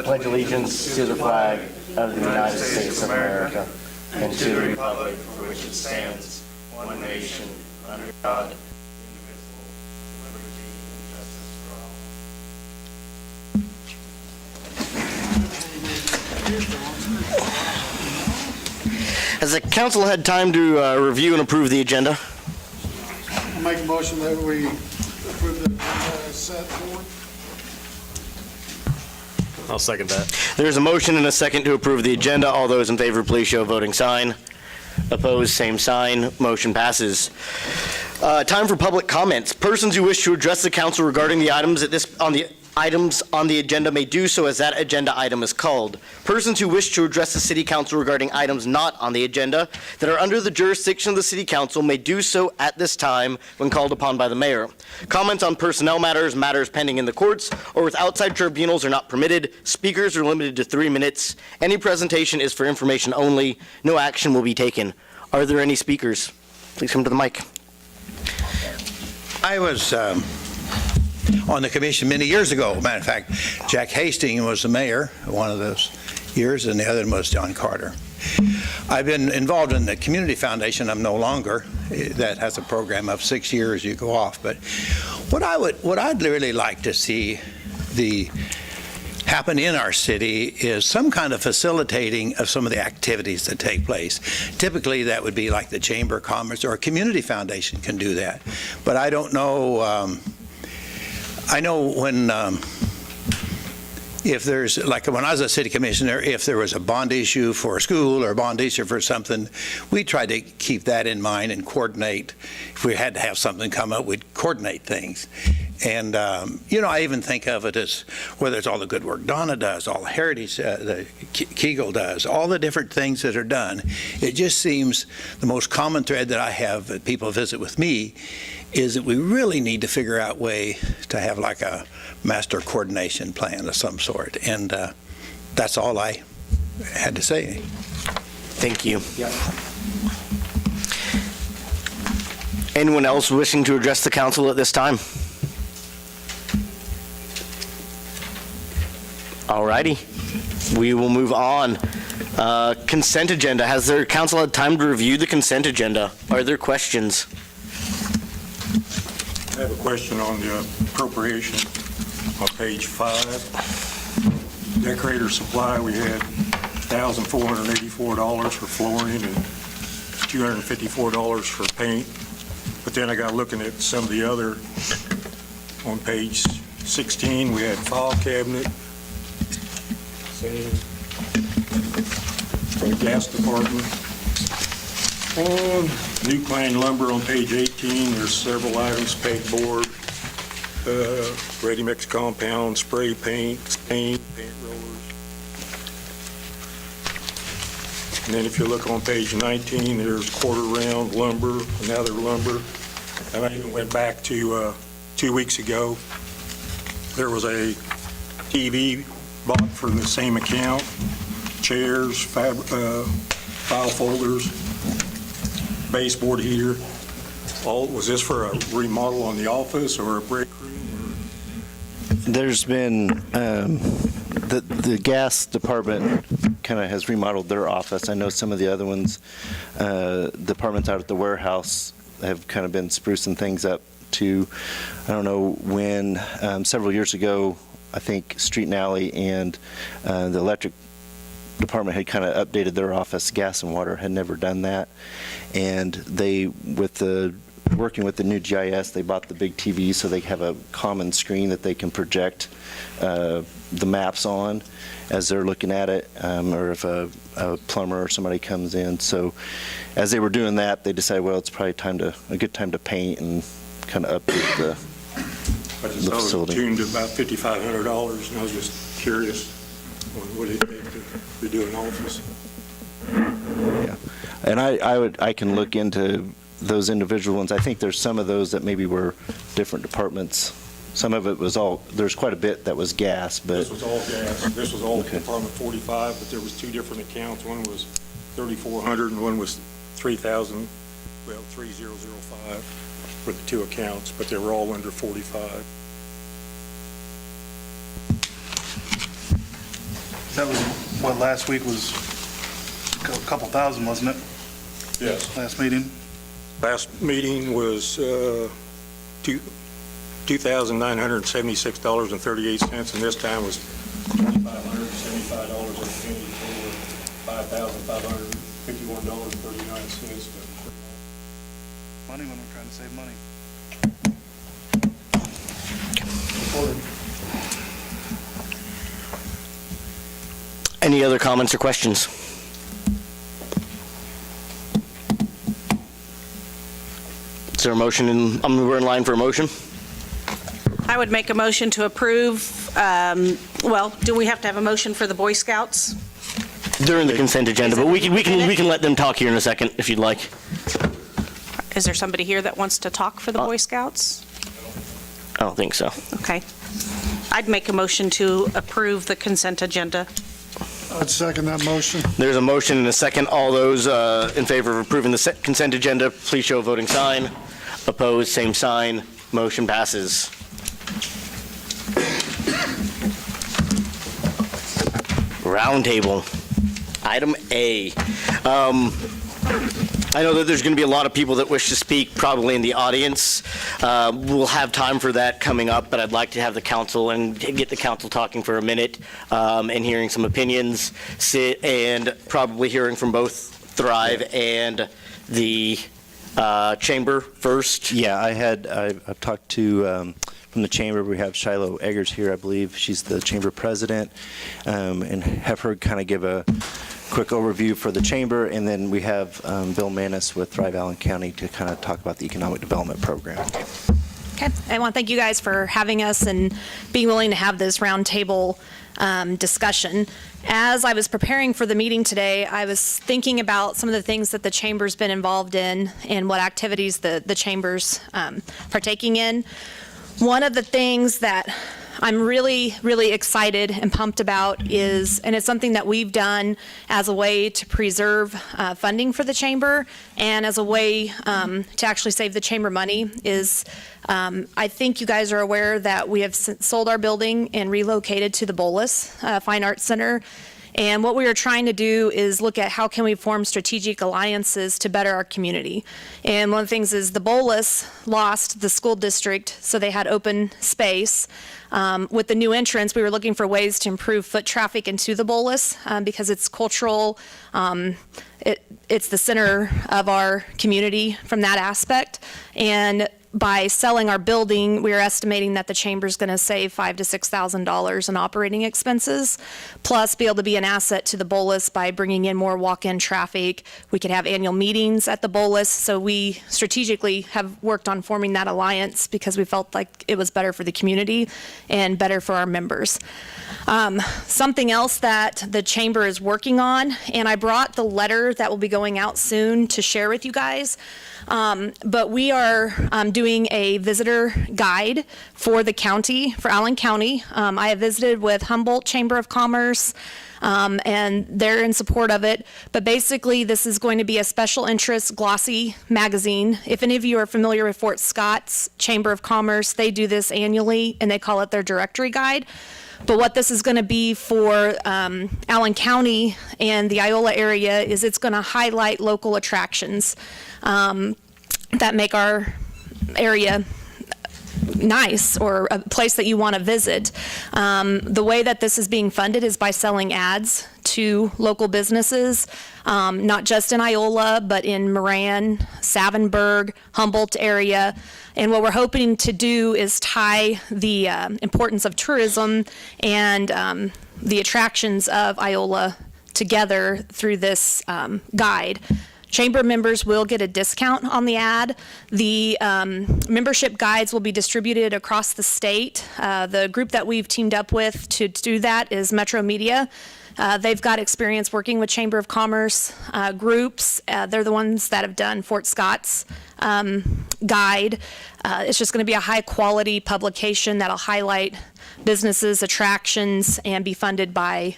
pledge allegiance to the flag of the United States of America and to the republic for which it stands, one nation, under God, indivisible, with liberty and justice for all. Has the council had time to review and approve the agenda? I'll make a motion that we approve the agenda as set forward. I'll second that. There's a motion and a second to approve the agenda. All those in favor, please show a voting sign. Opposed, same sign. Motion passes. Time for public comments. Persons who wish to address the council regarding the items on the agenda may do so as that agenda item is called. Persons who wish to address the city council regarding items not on the agenda that are under the jurisdiction of the city council may do so at this time when called upon by the mayor. Comments on personnel matters, matters pending in the courts, or with outside tribunals are not permitted. Speakers are limited to 3 minutes. Any presentation is for information only. No action will be taken. Are there any speakers? Please come to the mic. I was on the commission many years ago. Matter of fact, Jack Hastings was the mayor one of those years, and the other one was John Carter. I've been involved in the community foundation. I'm no longer. That has a program of 6 years. You go off. But what I'd really like to see happen in our city is some kind of facilitating of some of the activities that take place. Typically, that would be like the Chamber of Commerce or a community foundation can do that. But I don't know. I know when, if there's, like when I was a city commissioner, if there was a bond issue for a school or a bond issue for something, we tried to keep that in mind and coordinate. If we had to have something come up, we'd coordinate things. And, I even think of it as whether it's all the good work Donna does, all the heritage, the Kegel does, all the different things that are done. It just seems the most common thread that I have that people visit with me is that we really need to figure out a way to have like a master coordination plan of some sort. And that's all I had to say. Thank you. Yeah. Anyone else wishing to address the council at this time? All righty. We will move on. Consent agenda. Has the council had time to review the consent agenda? Are there questions? I have a question on the appropriation on page 5. Decorator supply, we had $1,484 for flooring and $254 for paint. But then I got looking at some of the other, on page 16, we had file cabinet, same, for the gas department. On new pine lumber on page 18, there's several items: pegboard, ready mix compound, spray paint, paint rollers. And then if you look on page 19, there's quarter round lumber, another lumber. And I even went back to 2 weeks ago. There was a TV bought for the same account, chairs, file folders, baseboard heater. Was this for a remodel on the office or a break room? There's been the gas department kind of has remodeled their office. I know some of the other ones, departments out at the warehouse have kind of been sprucing things up too. I don't know when, several years ago, I think Street and Alley and the electric department had kind of updated their office. Gas and water had never done that, and they, working with the new GIS, they bought the big TV so they have a common screen that they can project the maps on as they're looking at it, or if a plumber or somebody comes in. So as they were doing that, they decided, well, it's probably a good time to paint and kind of update the facility. Tuned to about $5,500, and I was just curious what it take to redo an office. Yeah, and I can look into those individual ones. I think there's some of those that maybe were different departments. Some of it was there's quite a bit that was gas, but. This was all gas. This was all Okay. Department 45, but there was two different accounts. One was 3,400 and one was 3,000, 3005 for the two accounts, but they were all under 45. That was, what, last week was a couple thousand, wasn't it? Yes. Last meeting? Last meeting was $2,976.38, and this time was $2,575.50 for $5,551.39. Money when we're trying to save money. Any other comments or questions? Is there a motion we're in line for a motion? I would make a motion to approve, do we have to have a motion for the Boy Scouts? During the consent agenda, but we can let them talk here in a second if you'd like. Is there somebody here that wants to talk for the Boy Scouts? I don't think so. Okay. I'd make a motion to approve the consent agenda. I'd second that motion. There's a motion and a second. All those in favor of approving the consent agenda, please show a voting sign. Opposed, same sign. Motion passes. Roundtable. Item A. I know that there's going to be a lot of people that wish to speak, probably in the audience. We'll have time for that coming up, but I'd like to have the council and get the council talking for a minute and hearing some opinions, and probably hearing from both Thrive and the chamber first. Yeah, I've talked to, from the chamber, we have Shiloh Eggers here, I believe. She's the chamber president, and have her kind of give a quick overview for the chamber, and then we have Bill Manis with Thrive Allen County to kind of talk about the economic development program. Okay, I want to thank you guys for having us and being willing to have this roundtable discussion. As I was preparing for the meeting today, I was thinking about some of the things that the chamber's been involved in and what activities the chamber's partaking in. One of the things that I'm really, really excited and pumped about is, and it's something that we've done as a way to preserve funding for the chamber and as a way to actually save the chamber money, is I think you guys are aware that we have sold our building and relocated to the Bolus Fine Arts Center. And what we are trying to do is look at how can we form strategic alliances to better our community. And one of the things is the Bolus lost the school district, so they had open space. With the new entrance, we were looking for ways to improve foot traffic into the Bolus because it's cultural. It's the center of our community from that aspect. And by selling our building, we are estimating that the chamber's going to save $5,000 to $6,000 in operating expenses, plus be able to be an asset to the Bolus by bringing in more walk-in traffic. We could have annual meetings at the Bolus, so we strategically have worked on forming that alliance because we felt like it was better for the community and better for our members. Something else that the chamber is working on, and I brought the letter that will be going out soon to share with you guys. But we are doing a visitor guide for the county, for Allen County. I have visited with Humboldt Chamber of Commerce, and they're in support of it. But basically, this is going to be a special interest glossy magazine. If any of you are familiar with Fort Scott's Chamber of Commerce, they do this annually, and they call it their directory guide. But what this is going to be for Allen County and the Iola area is it's going to highlight local attractions that make our area nice or a place that you want to visit. The way that this is being funded is by selling ads to local businesses, not just in Iola, but in Moran, Savinburg, Humboldt area. And what we're hoping to do is tie the importance of tourism and the attractions of Iola together through this guide. Chamber members will get a discount on the ad. The membership guides will be distributed across the state. The group that we've teamed up with to do that is Metro Media. They've got experience working with Chamber of Commerce groups. They're the ones that have done Fort Scott's guide. It's just going to be a high-quality publication that'll highlight businesses, attractions, and be funded by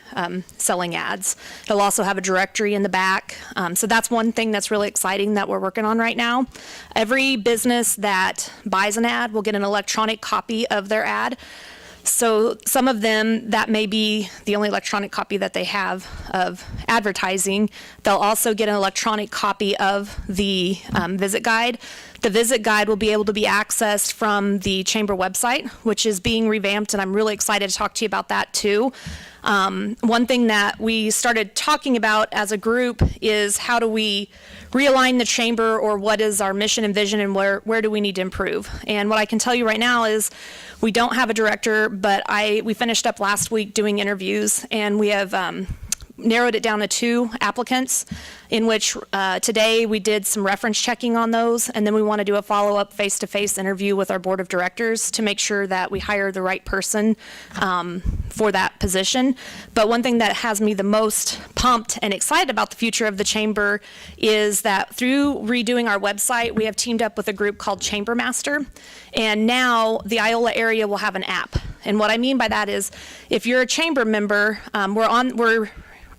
selling ads. It'll also have a directory in the back. So that's one thing that's really exciting that we're working on right now. Every business that buys an ad will get an electronic copy of their ad. So some of them, that may be the only electronic copy that they have of advertising. They'll also get an electronic copy of the visit guide. The visit guide will be able to be accessed from the chamber website, which is being revamped, and I'm really excited to talk to you about that too. One thing that we started talking about as a group is how do we realign the chamber, or what is our mission and vision, and where do we need to improve? And what I can tell you right now is we don't have a director, but we finished up last week doing interviews, and we have narrowed it down to 2 applicants, in which today we did some reference checking on those, and then we want to do a follow-up face-to-face interview with our board of directors to make sure that we hire the right person for that position. But one thing that has me the most pumped and excited about the future of the chamber is that through redoing our website, we have teamed up with a group called Chamber Master, and now the Iola area will have an app. And what I mean by that is, if you're a chamber member, we're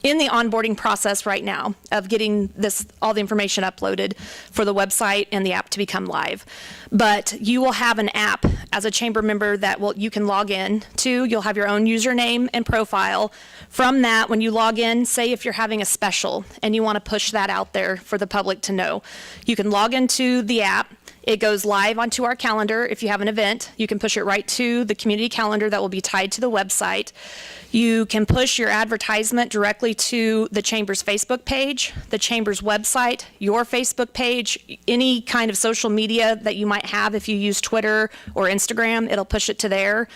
in the onboarding process right now of getting all the information uploaded for the website and the app to become live. But you will have an app as a chamber member that you can log in to. You'll have your own username and profile. From that, when you log in, say if you're having a special and you want to push that out there for the public to know, you can log into the app. It goes live onto our calendar. If you have an event, you can push it right to the community calendar that will be tied to the website. You can push your advertisement directly to the Chamber's Facebook page, the Chamber's website, your Facebook page, any kind of social media that you might have. If you use Twitter or Instagram, it'll push it to there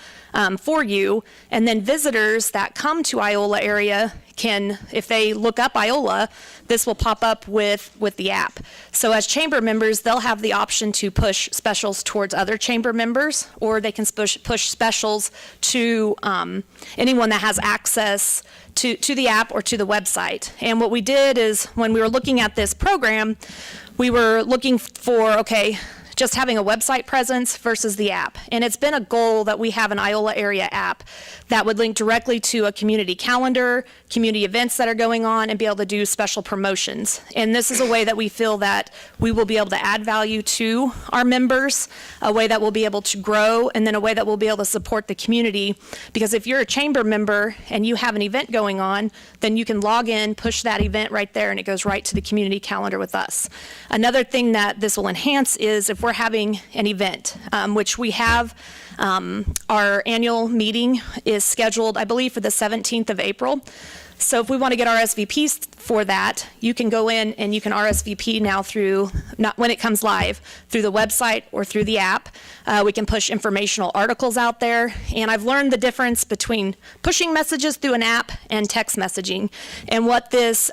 for you. And then visitors that come to Iola area can, if they look up Iola, this will pop up with the app. So as chamber members, they'll have the option to push specials towards other chamber members, or they can push specials to anyone that has access to the app or to the website. And what we did is, when we were looking at this program, we were looking for, okay, just having a website presence versus the app. And it's been a goal that we have an Iola area app that would link directly to a community calendar, community events that are going on, and be able to do special promotions. And this is a way that we feel that we will be able to add value to our members, a way that we'll be able to grow, and then a way that we'll be able to support the community. Because if you're a chamber member and you have an event going on, then you can log in, push that event right there, and it goes right to the community calendar with us. Another thing that this will enhance is if we're having an event, which we have, our annual meeting is scheduled, I believe, for the 17th of April. So if we want to get RSVPs for that, you can go in and you can RSVP now when it comes live, through the website or through the app. We can push informational articles out there. And I've learned the difference between pushing messages through an app and text messaging. And what this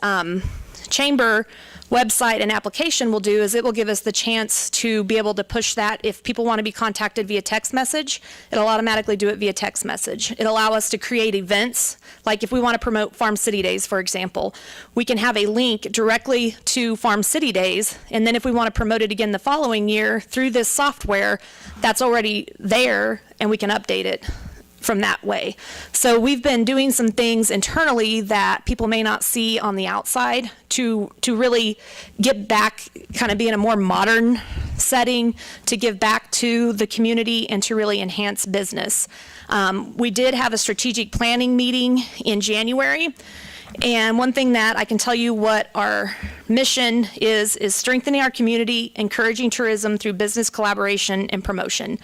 chamber website and application will do is it will give us the chance to be able to push that. If people want to be contacted via text message, it'll automatically do it via text message. It'll allow us to create events, like if we want to promote Farm City Days, for example, we can have a link directly to Farm City Days, and then if we want to promote it again the following year through this software, that's already there, and we can update it from that way. So we've been doing some things internally that people may not see on the outside to really get back, kind of be in a more modern setting, to give back to the community and to really enhance business. We did have a strategic planning meeting in January. And one thing that I can tell you what our mission is strengthening our community, encouraging tourism through business collaboration and promotion.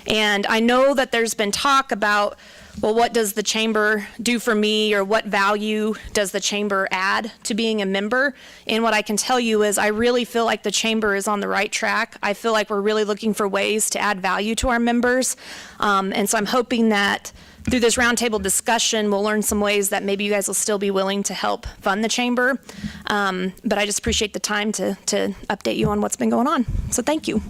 And I know that there's been talk about, well, what does the chamber do for me, or what value does the chamber add to being a member? And what I can tell you is I really feel like the chamber is on the right track. I feel like we're really looking for ways to add value to our members. And so I'm hoping that through this roundtable discussion, we'll learn some ways that maybe you guys will still be willing to help fund the chamber. But I just appreciate the time to update you on what's been going on. So thank you.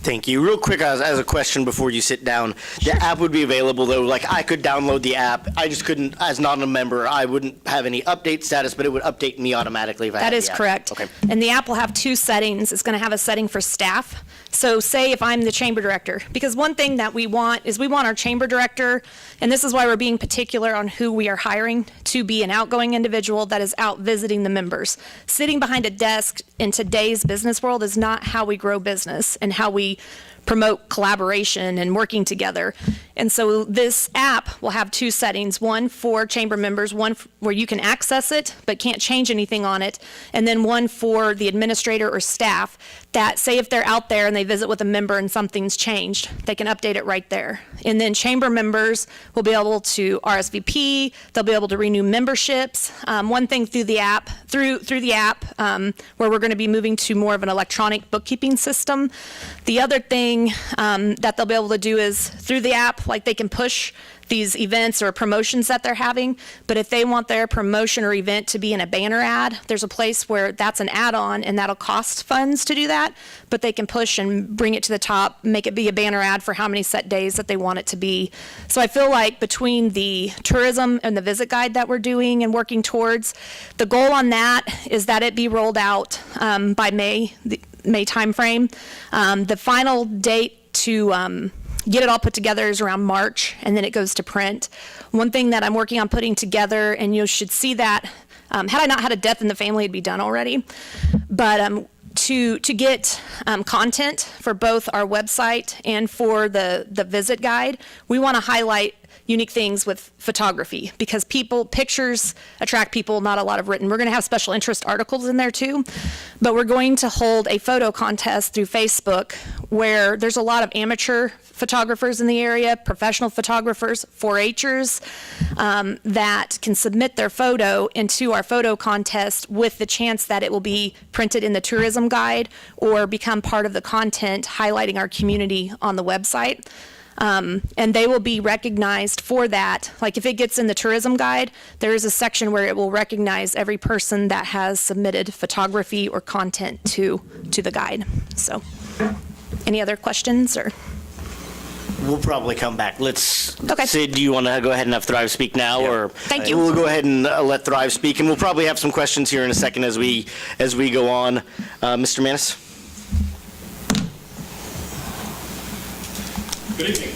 Thank you. Real quick, as a question before you sit down, the app would be available, though. Like, I could download the app. I just couldn't, as not a member, I wouldn't have any update status, but it would update me automatically if I had That is the app. correct. Okay. And the app will have 2 settings. It's going to have a setting for staff. So say if I'm the chamber director, because one thing that we want is we want our chamber director, and this is why we're being particular on who we are hiring, to be an outgoing individual that is out visiting the members. Sitting behind a desk in today's business world is not how we grow business and how we promote collaboration and working together. And so this app will have two settings, one for chamber members, one where you can access it but can't change anything on it, and then one for the administrator or staff that, say if they're out there and they visit with a member and something's changed, they can update it right there. And then chamber members will be able to RSVP, they'll be able to renew memberships. One thing through the app, where we're going to be moving to more of an electronic bookkeeping system. The other thing that they'll be able to do is through the app, like they can push these events or promotions that they're having, but if they want their promotion or event to be in a banner ad, there's a place where that's an add-on and that'll cost funds to do that, but they can push and bring it to the top, make it be a banner ad for how many set days that they want it to be. So I feel like between the tourism and the visit guide that we're doing and working towards, the goal on that is that it be rolled out by May timeframe. The final date to get it all put together is around March, and then it goes to print. One thing that I'm working on putting together, and you should see that, had I not had a death in the family, it'd be done already. But to get content for both our website and for the visit guide, we want to highlight unique things with photography because pictures attract people, not a lot of written. We're going to have special interest articles in there too, but we're going to hold a photo contest through Facebook where there's a lot of amateur photographers in the area, professional photographers, 4-Hers that can submit their photo into our photo contest with the chance that it will be printed in the tourism guide or become part of the content highlighting our community on the website. And they will be recognized for that. Like if it gets in the tourism guide, there is a section where it will recognize every person that has submitted photography or content to the guide. So, any other questions or? We'll probably come back. Okay. Sid, do you want to go ahead and have Thrive speak now? Or Thank you. We'll go ahead and let Thrive speak, and we'll probably have some questions here in a second as we go on. Mr. Manis? Good evening.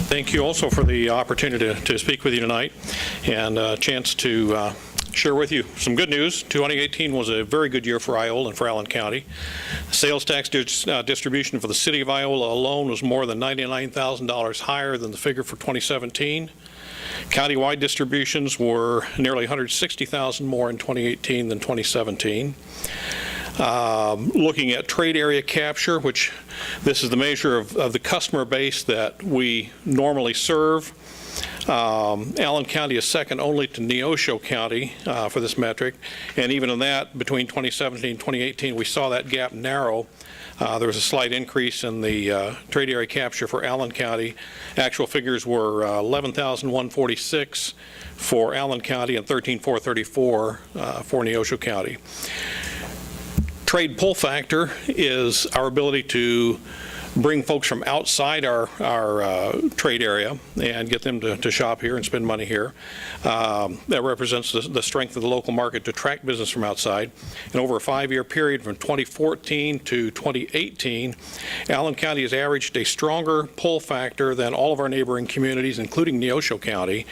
Thank you also for the opportunity to speak with you tonight and a chance to share with you some good news. 2018 was a very good year for Iola and for Allen County. Sales tax distribution for the city of Iola alone was more than $99,000 higher than the figure for 2017. Countywide distributions were nearly $160,000 more in 2018 than 2017. Looking at trade area capture, which this is the measure of the customer base that we normally serve. Allen County is second only to Neosho County for this metric, and even in that, between 2017 and 2018, we saw that gap narrow. There was a slight increase in the trade area capture for Allen County. Actual figures were 11,146 for Allen County and 13,434 for Neosho County. Trade pull factor is our ability to bring folks from outside our trade area and get them to shop here and spend money here. That represents the strength of the local market to attract business from outside. And over a 5-year period from 2014 to 2018, Allen County has averaged a stronger pull factor than all of our neighboring communities, including Neosho County.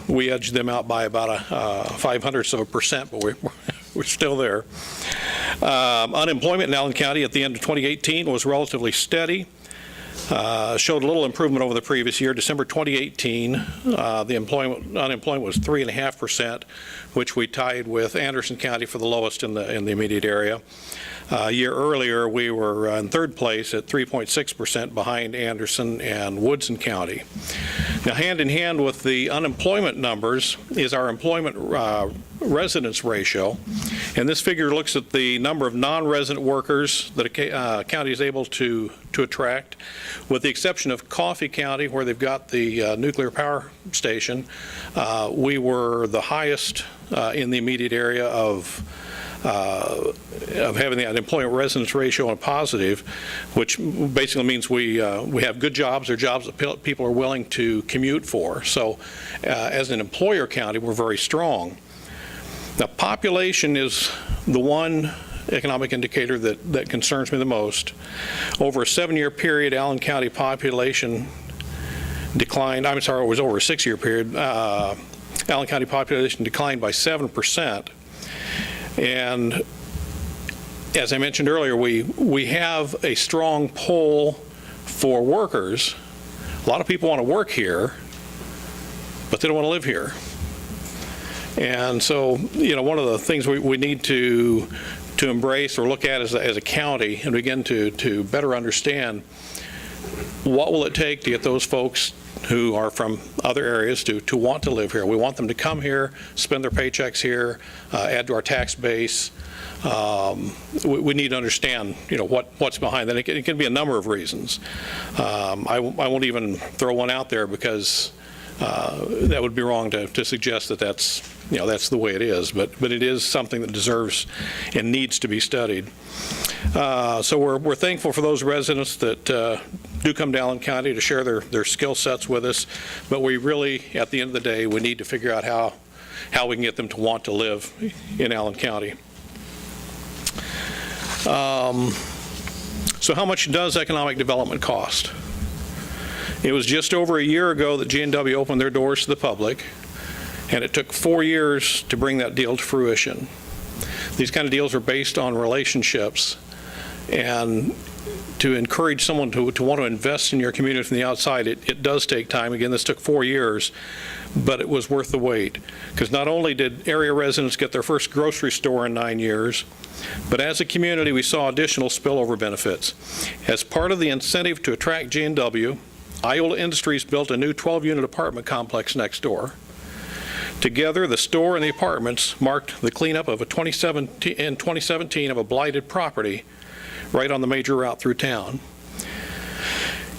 We edged them out by about 0.05%, but we're still there. Unemployment in Allen County at the end of 2018 was relatively steady. Showed a little improvement over the previous year. December 2018, the unemployment was 3.5%, which we tied with Anderson County for the lowest in the immediate area. A year earlier, we were in third place at 3.6% behind Anderson and Woodson County. Now, hand in hand with the unemployment numbers is our employment residence ratio, and this figure looks at the number of non-resident workers that a county is able to attract. With the exception of Coffee County, where they've got the nuclear power station, we were the highest in the immediate area of having the employment residence ratio on positive, which basically means we have good jobs or jobs that people are willing to commute for. So as an employer county, we're very strong. Now, population is the one economic indicator that concerns me the most. Over a 7-year period, Allen County population declined. I'm sorry, it was over a 6-year period. Allen County population declined by 7%. And as I mentioned earlier, we have a strong pull for workers, a lot of people want to work here, but they don't want to live here. And so, one of the things we need to embrace or look at as a county and begin to better understand what will it take to get those folks who are from other areas to want to live here. We want them to come here, spend their paychecks here, add to our tax base. We need to understand, what's behind that. It can be a number of reasons. I won't even throw one out there because that would be wrong to suggest that that's the way it is. But it is something that deserves and needs to be studied. So we're thankful for those residents that do come to Allen County to share their skill sets with us. But we really, at the end of the day, we need to figure out how we can get them to want to live in Allen County. So how much does economic development cost? It was just over a year ago that G&W opened their doors to the public, and it took 4 years to bring that deal to fruition. These kind of deals are based on relationships, and to encourage someone to want to invest in your community from the outside, it does take time. Again, this took 4 years, but it was worth the wait, because not only did area residents get their first grocery store in 9 years, but as a community, we saw additional spillover benefits. As part of the incentive to attract G&W, Iola Industries built a new 12-unit apartment complex next door. Together, the store and the apartments marked the cleanup of in 2017 of a blighted property right on the major route through town.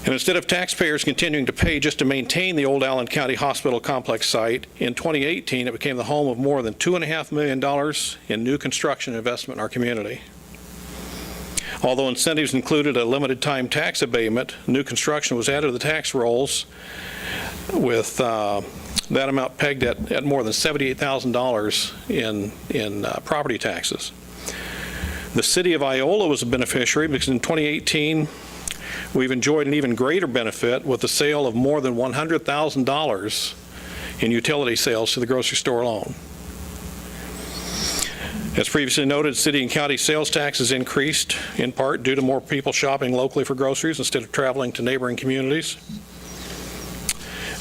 And instead of taxpayers continuing to pay just to maintain the old Allen County Hospital Complex site, in 2018 it became the home of more than $2.5 million in new construction investment in our community. Although incentives included a limited time tax abatement, new construction was added to the tax rolls with that amount pegged at more than $78,000 in property taxes. The city of Iola was a beneficiary because in 2018, we've enjoyed an even greater benefit with the sale of more than $100,000 in utility sales to the grocery store alone. As previously noted, city and county sales taxes increased in part due to more people shopping locally for groceries instead of traveling to neighboring communities.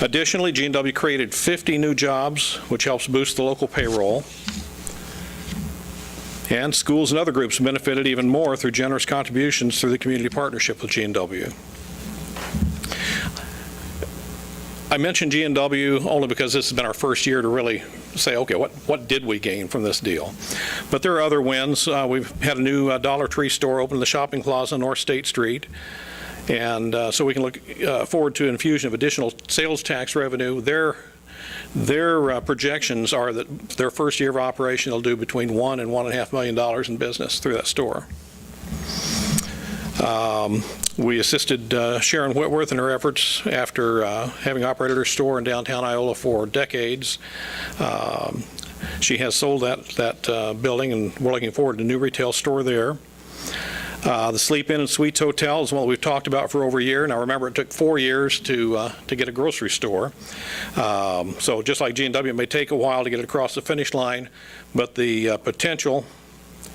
Additionally, G&W created 50 new jobs, which helps boost the local payroll. And schools and other groups benefited even more through generous contributions through the community partnership with G&W. I mentioned G&W only because this has been our first year to really say, okay, what did we gain from this deal? But there are other wins. We've had a new Dollar Tree store open in the shopping plaza on North State Street. And so we can look forward to an infusion of additional sales tax revenue. Their projections are that their first year of operation they'll do between $1 and $1.5 million in business through that store. We assisted Sharon Whitworth in her efforts after having operated her store in downtown Iola for decades. She has sold that building, and we're looking forward to a new retail store there. The Sleep Inn and Suites Hotel is one that we've talked about for over a year. Now, remember, it took 4 years to get a grocery store. So just like G&W, it may take a while to get it across the finish line, but the potential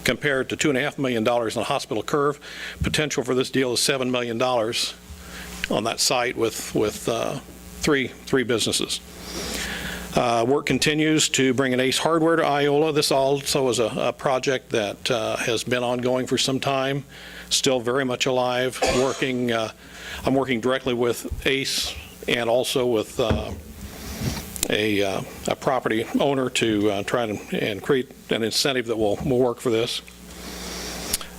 compared to $2.5 million on the hospital curve, potential for this deal is $7 million on that site with three businesses. Work continues to bring an Ace Hardware to Iola. This also is a project that has been ongoing for some time, still very much alive. I'm working directly with Ace and also with a property owner to try and create an incentive that will work for this.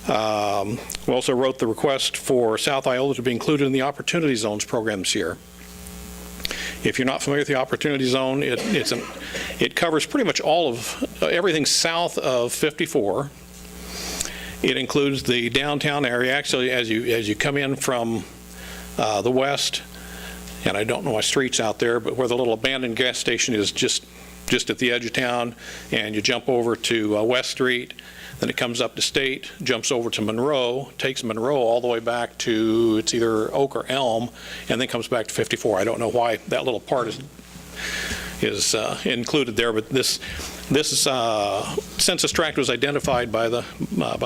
We also wrote the request for South Iola to be included in the Opportunity Zones program this year. If you're not familiar with the Opportunity Zone, it covers pretty much all of everything south of 54. It includes the downtown area. Actually, as you come in from the west, and I don't know my streets out there, but where the little abandoned gas station is just at the edge of town, and you jump over to West Street, then it comes up to State, jumps over to Monroe, takes Monroe all the way back to, it's either Oak or Elm, and then comes back to 54. I don't know why that little part is included there, but this census tract was identified by the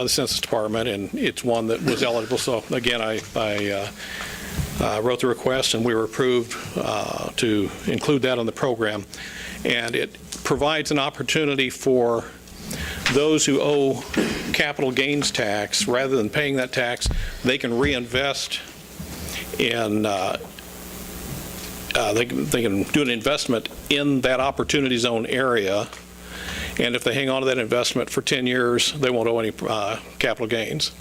Census Department, and it's one that was eligible. So again, I wrote the request, and we were approved to include that on the program. And it provides an opportunity for those who owe capital gains tax, rather than paying that tax, they can reinvest in, they can do an investment in that opportunity zone area, and if they hang on to that investment for 10 years, they won't owe any capital gains.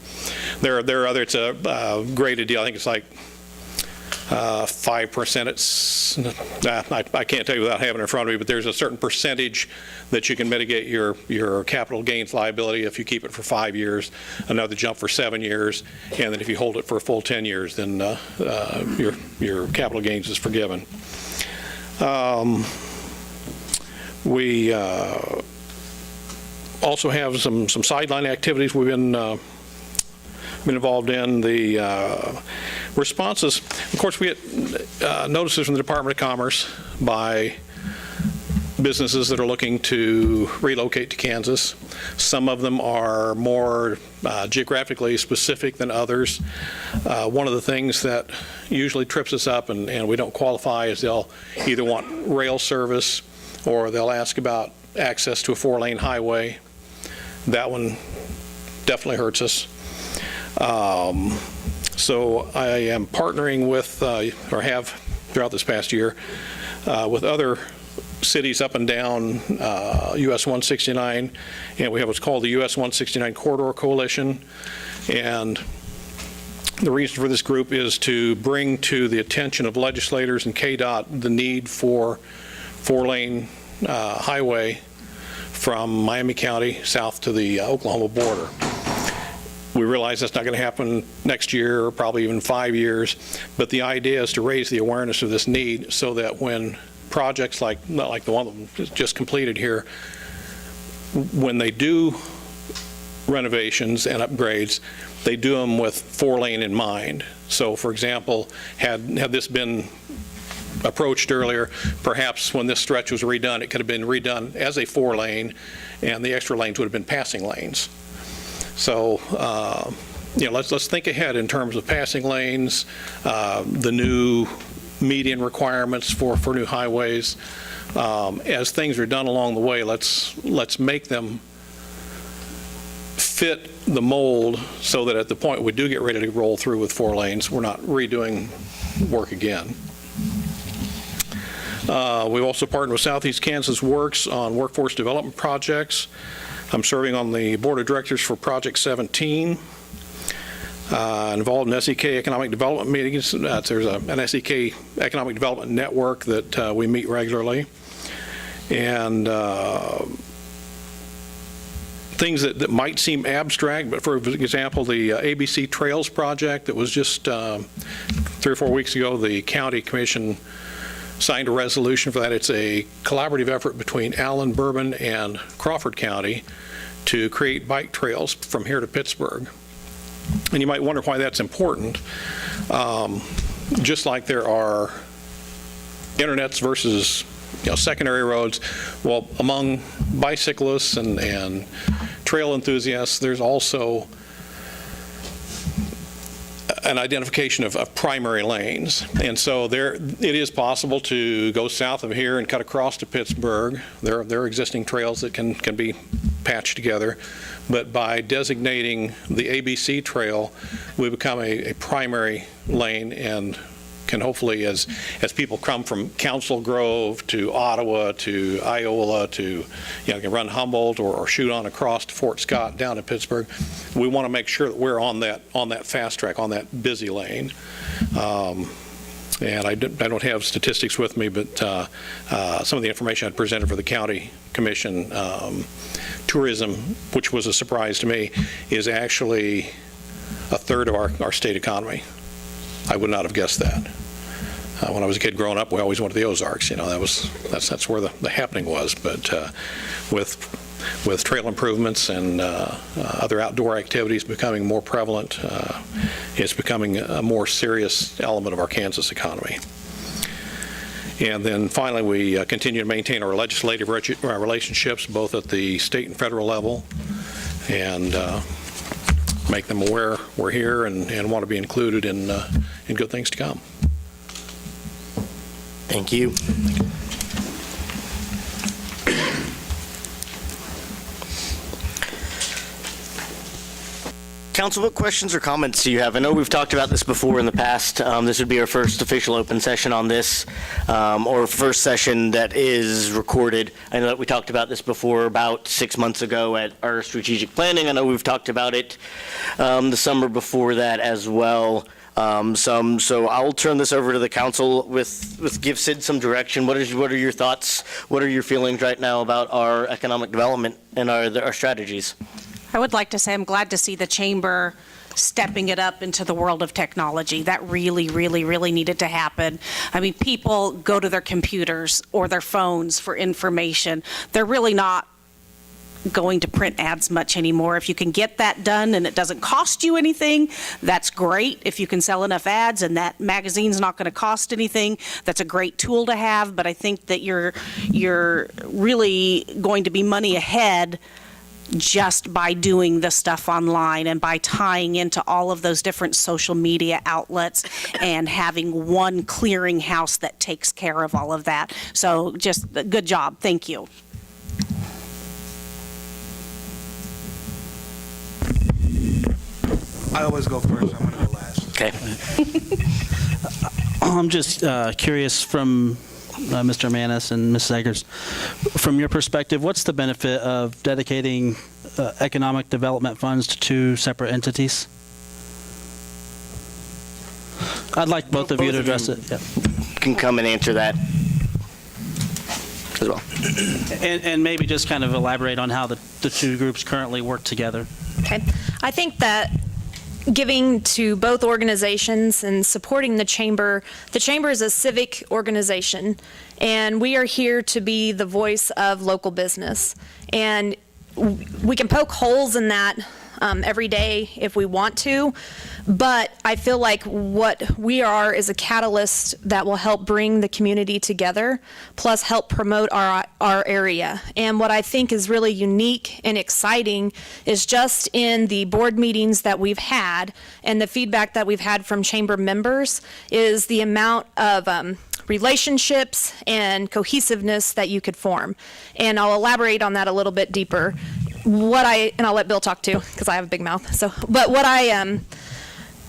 There are other, it's a graded deal, I think it's like 5%. It's, I can't tell you without having it in front of me, but there's a certain percentage that you can mitigate your capital gains liability if you keep it for 5 years, another jump for 7 years, and then if you hold it for a full 10 years, then your capital gains is forgiven. We also have some sideline activities we've been involved in. The responses, of course, we get notices from the Department of Commerce by businesses that are looking to relocate to Kansas. Some of them are more geographically specific than others. One of the things that usually trips us up and we don't qualify is they'll either want rail service or they'll ask about access to a 4-lane highway. That one definitely hurts us. So I am partnering with, or have throughout this past year, with other cities up and down US 169, and we have what's called the US 169 Corridor Coalition. And the reason for this group is to bring to the attention of legislators and KDOT the need for 4-lane highway from Miami County south to the Oklahoma border. We realize that's not going to happen next year or probably even 5 years, but the idea is to raise the awareness of this need so that when projects like the one that was just completed here, when they do renovations and upgrades, they do them with 4-lane in mind. So for example, had this been approached earlier, perhaps when this stretch was redone, it could have been redone as a 4-lane, and the extra lanes would have been passing lanes. So, let's think ahead in terms of passing lanes, the new median requirements for new highways. As things are done along the way, let's make them fit the mold so that at the point we do get ready to roll through with 4 lanes, we're not redoing work again. We've also partnered with Southeast Kansas Works on workforce development projects. I'm serving on the board of directors for Project 17, involved in SEK economic development meetings. There's an SEK economic development network that we meet regularly. And things that might seem abstract, but for example, the ABC Trails project that was just 3 or 4 weeks ago, the county commission signed a resolution for that. It's a collaborative effort between Allen, Bourbon, and Crawford County to create bike trails from here to Pittsburgh. And you might wonder why that's important. Just like there are internets versus secondary roads, well, among bicyclists and trail enthusiasts, there's also an identification of primary lanes. And so it is possible to go south of here and cut across to Pittsburgh. There are existing trails that can be patched together. But by designating the ABC trail, we become a primary lane and can hopefully, as people come from Council Grove to Ottawa to Iola to, can run Humboldt or shoot on across to Fort Scott down to Pittsburgh, we want to make sure that we're on that fast track, on that busy lane. And I don't have statistics with me, but some of the information I presented for the county commission, tourism, which was a surprise to me, is actually a third of our state economy. I would not have guessed that. When I was a kid growing up, we always went to the Ozarks. That's where the happening was. But with trail improvements and other outdoor activities becoming more prevalent, it's becoming a more serious element of our Kansas economy. And then finally, we continue to maintain our legislative relationships, both at the state and federal level. And make them aware we're here and want to be included in good things to come. Thank you. Council, what questions or comments do you have? I know we've talked about this before in the past. This would be our first official open session on this, or first session that is recorded. I know that we talked about this before about 6 months ago at our strategic planning. I know we've talked about it the summer before that as well. So I'll turn this over to the council give Sid some direction. What are your thoughts? What are your feelings right now about our economic development and our strategies? I would like to say I'm glad to see the chamber stepping it up into the world of technology. That really, really, really needed to happen. I mean, people go to their computers or their phones for information. They're really not going to print ads much anymore. If you can get that done and it doesn't cost you anything, that's great. If you can sell enough ads and that magazine's not going to cost anything, that's a great tool to have. But I think that you're really going to be money ahead just by doing the stuff online and by tying into all of those different social media outlets and having one clearinghouse that takes care of all of that. So just a good job. Thank you. I always go first. I'm going to go last. Okay. I'm just curious from Mr. Manis and Ms. Eggers, from your perspective, what's the benefit of dedicating economic development funds to two separate entities? I'd like both of you to address it. Yeah. Can come and answer that as well. And maybe just kind of elaborate on how the two groups currently work together. Okay. I think that giving to both organizations and supporting the chamber is a civic organization, and we are here to be the voice of local business. And we can poke holes in that every day if we want to, but I feel like what we are is a catalyst that will help bring the community together, plus help promote our area. And what I think is really unique and exciting is just in the board meetings that we've had and the feedback that we've had from chamber members is the amount of relationships and cohesiveness that you could form. And I'll elaborate on that a little bit deeper. And I'll let Bill talk too, because I have a big mouth. But what I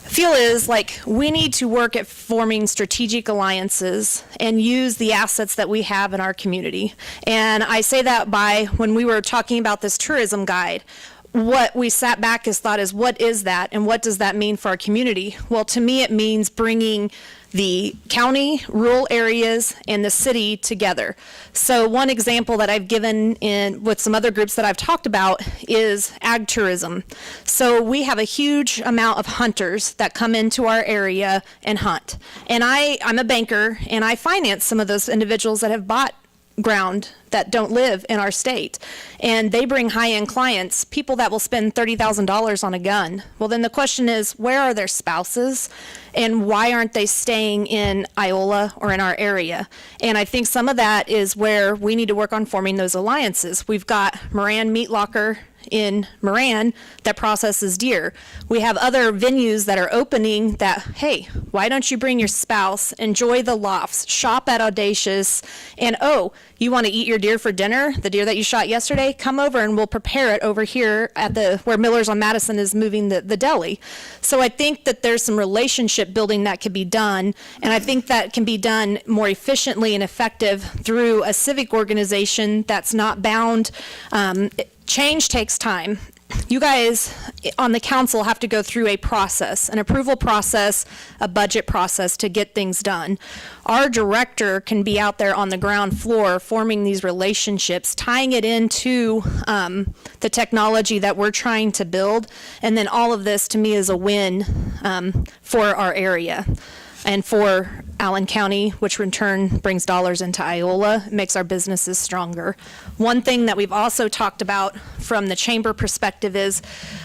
feel is like we need to work at forming strategic alliances and use the assets that we have in our community. And I say that by when we were talking about this tourism guide, what we sat back and thought is, what is that and what does that mean for our community? Well, to me, it means bringing the county, rural areas, and the city together. So one example that I've given with some other groups that I've talked about is ag tourism. So we have a huge amount of hunters that come into our area and hunt. And I'm a banker, and I finance some of those individuals that have bought ground that don't live in our state. And they bring high-end clients, people that will spend $30,000 on a gun. Well, then the question is, where are their spouses? And why aren't they staying in Iola or in our area? And I think some of that is where we need to work on forming those alliances. We've got Moran Meat Locker in Moran that processes deer. We have other venues that are opening that, hey, why don't you bring your spouse, enjoy the lofts, shop at Audacious, and oh, you want to eat your deer for dinner, the deer that you shot yesterday? Come over and we'll prepare it over here at where Miller's on Madison is moving the deli. So I think that there's some relationship building that could be done, and I think that can be done more efficiently and effective through a civic organization that's not bound. Change takes time. You guys on the council have to go through a process, an approval process, a budget process to get things done. Our director can be out there on the ground floor forming these relationships, tying it into the technology that we're trying to build, and then all of this to me is a win for our area and for Allen County, which in turn brings dollars into Iola, makes our businesses stronger. One thing that we've also talked about from the chamber perspective is,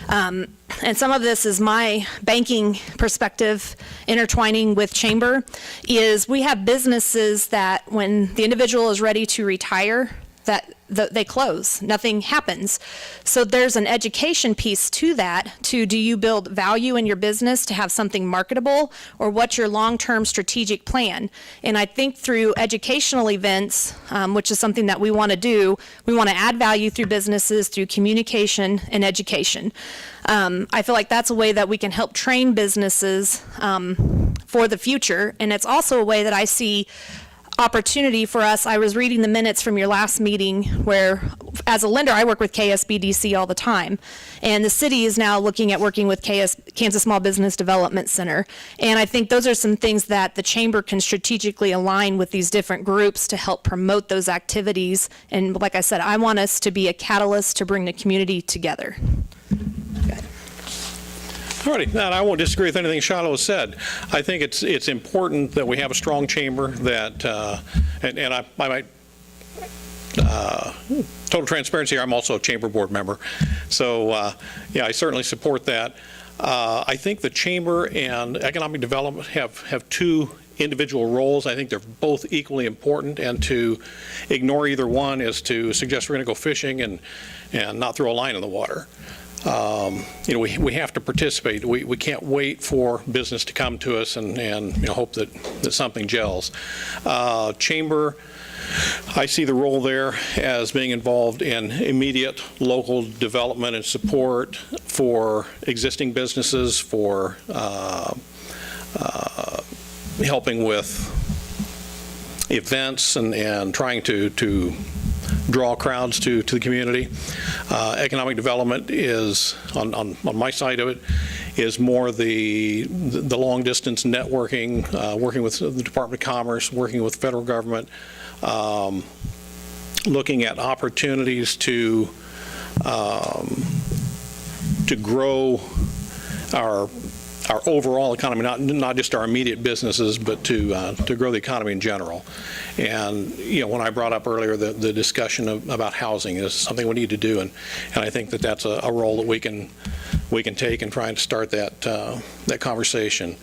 and some of this is my banking perspective intertwining with chamber, is we have businesses that when the individual is ready to retire, that they close. Nothing happens. So there's an education piece to that, do you build value in your business to have something marketable, or what's your long-term strategic plan? And I think through educational events, which is something that we want to do, we want to add value through businesses, through communication and education. I feel like that's a way that we can help train businesses for the future, and it's also a way that I see opportunity for us. I was reading the minutes from your last meeting where, as a lender, I work with KSBDC all the time, and the city is now looking at working with Kansas Small Business Development Center, and I think those are some things that the chamber can strategically align with these different groups to help promote those activities, and like I said, I want us to be a catalyst to bring the community together. All righty, now I won't disagree with anything Shiloh said. I think it's important that we have a strong chamber that, and I might, total transparency, I'm also a chamber board member. So yeah, I certainly support that. I think the chamber and economic development have two individual roles. I think they're both equally important, and to ignore either one is to suggest we're going to go fishing and not throw a line in the water. We have to participate. We can't wait for business to come to us and hope that something gels. Chamber, I see the role there as being involved in immediate local development and support for existing businesses, for helping with events and trying to draw crowds to the community. Economic development is, on my side of it, is more the long distance networking, working with the Department of Commerce, working with federal government, looking at opportunities to grow our overall economy, not just our immediate businesses, but to grow the economy in general. And when I brought up earlier the discussion about housing is something we need to do, and I think that's a role that we can take in trying to start that conversation.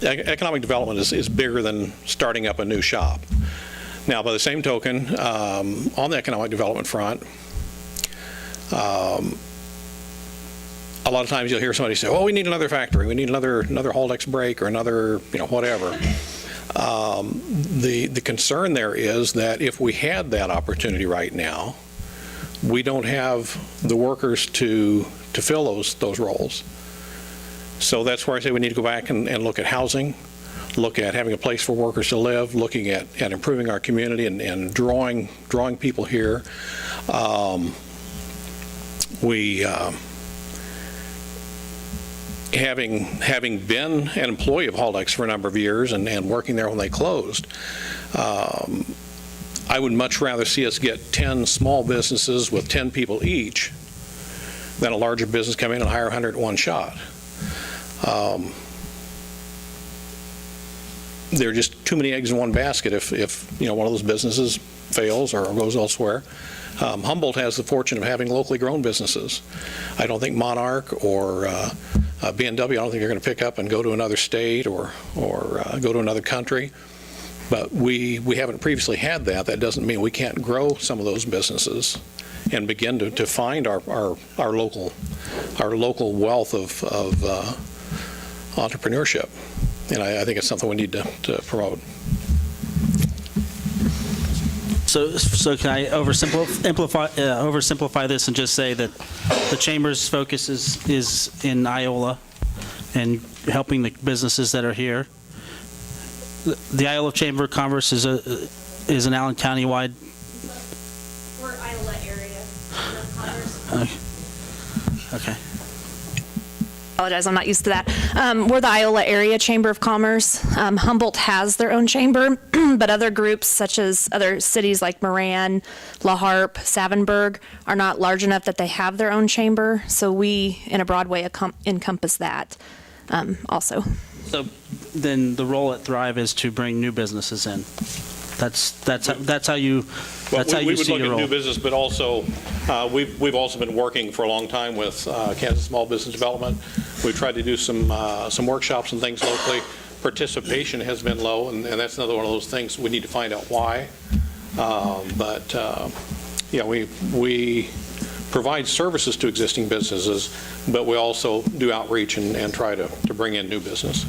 Economic development is bigger than starting up a new shop. Now, by the same token, on the economic development front, a lot of times you'll hear somebody say, "Oh, we need another factory. We need another Haldex brake or another, whatever." The concern there is that if we had that opportunity right now, we don't have the workers to fill those roles. So that's where I say we need to go back and look at housing, look at having a place for workers to live, looking at improving our community and drawing people here. Having been an employee of Haldex for a number of years and working there when they closed, I would much rather see us get 10 small businesses with 10 people each than a larger business come in and hire 100 at one shot. There are just too many eggs in one basket if one of those businesses fails or goes elsewhere. Humboldt has the fortune of having locally grown businesses. I don't think Monarch or B&W, I don't think they're going to pick up and go to another state or go to another country. But we haven't previously had that. That doesn't mean we can't grow some of those businesses and begin to find our local wealth of entrepreneurship. And I think it's something we need to promote. So can I oversimplify this and just say that the Chamber's focus is in Iola and helping the businesses that are here? The Iola Chamber of Commerce is an Allen County-wide. We're Iola area. Okay. Apologize, I'm not used to that. We're the Iola Area Chamber of Commerce. Humboldt has their own chamber, but other groups such as other cities like Moran, La Harpe, Savinburg are not large enough that they have their own chamber. So we, in a broad way, encompass that also. So then the role at Thrive is to bring new businesses in. That's how you Well, see your role. we would look at new business, but also we've also been working for a long time with Kansas Small Business Development. We've tried to do some workshops and things locally. Participation has been low, and that's another one of those things we need to find out why. Yeah, we provide services to existing businesses, but we also do outreach and try to bring in new business.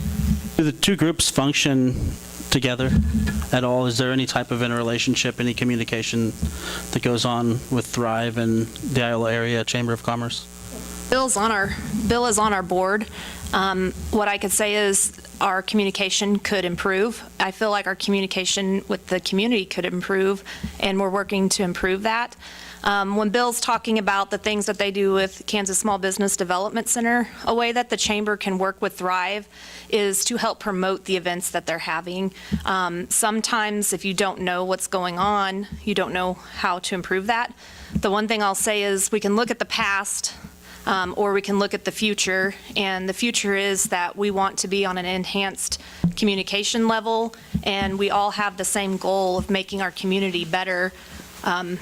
Do the two groups function together at all? Is there any type of interrelationship, any communication that goes on with Thrive and the Iola Area Chamber of Commerce? Bill is on our board. What I could say is our communication could improve. I feel like our communication with the community could improve, and we're working to improve that. When Bill's talking about the things that they do with Kansas Small Business Development Center, a way that the chamber can work with Thrive is to help promote the events that they're having. Sometimes if you don't know what's going on, you don't know how to improve that. The one thing I'll say is we can look at the past, or we can look at the future, and the future is that we want to be on an enhanced communication level, and we all have the same goal of making our community better and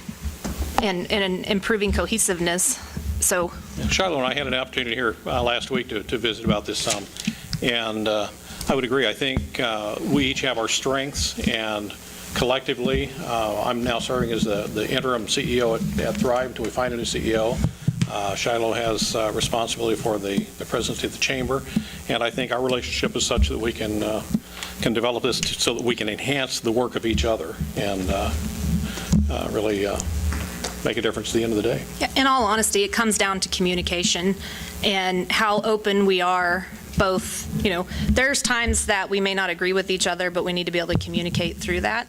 improving cohesiveness. So Shiloh and I had an opportunity here last week to visit about this some, and I would agree. I think we each have our strengths, and collectively, I'm now serving as the interim CEO at Thrive until we find a new CEO. Shiloh has responsibility for the presidency of the chamber, and I think our relationship is such that we can develop this so that we can enhance the work of each other and really make a difference at the end of the day. yeah, in all honesty, it comes down to communication and how open we are both. There's times that we may not agree with each other, but we need to be able to communicate through that.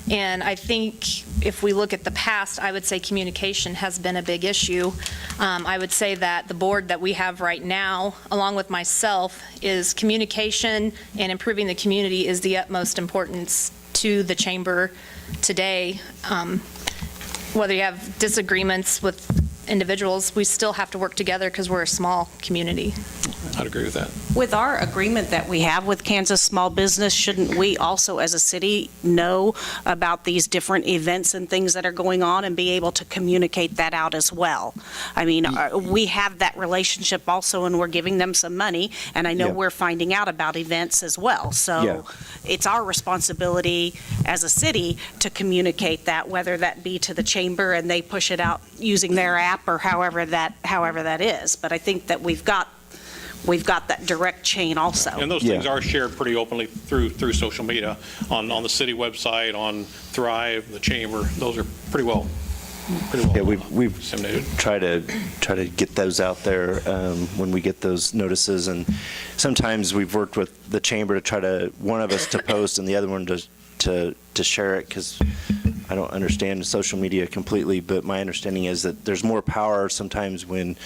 And I think if we look at the past, I would say communication has been a big issue. I would say that the board that we have right now, along with myself, is communication and improving the community is the utmost importance to the chamber today. Whether you have disagreements with individuals, we still have to work together because we're a small community. I'd agree with that. With our agreement that we have with Kansas Small Business, shouldn't we also as a city know about these different events and things that are going on and be able to communicate that out as well? I mean, we have that relationship also, and we're giving them some money, and I know Yeah. we're finding out about events as well. Yeah. So it's our responsibility as a city to communicate that, whether that be to the chamber and they push it out using their app or however that is. But I think that we've got that direct chain also. And those things are shared pretty openly through social media, on the city website, on Thrive, the chamber. Those are pretty well Yeah, we've disseminated. try to get those out there when we get those notices, and sometimes we've worked with the chamber to try to, one of us to post and the other one to share it, because I don't understand social media completely, but my understanding is that there's more power sometimes when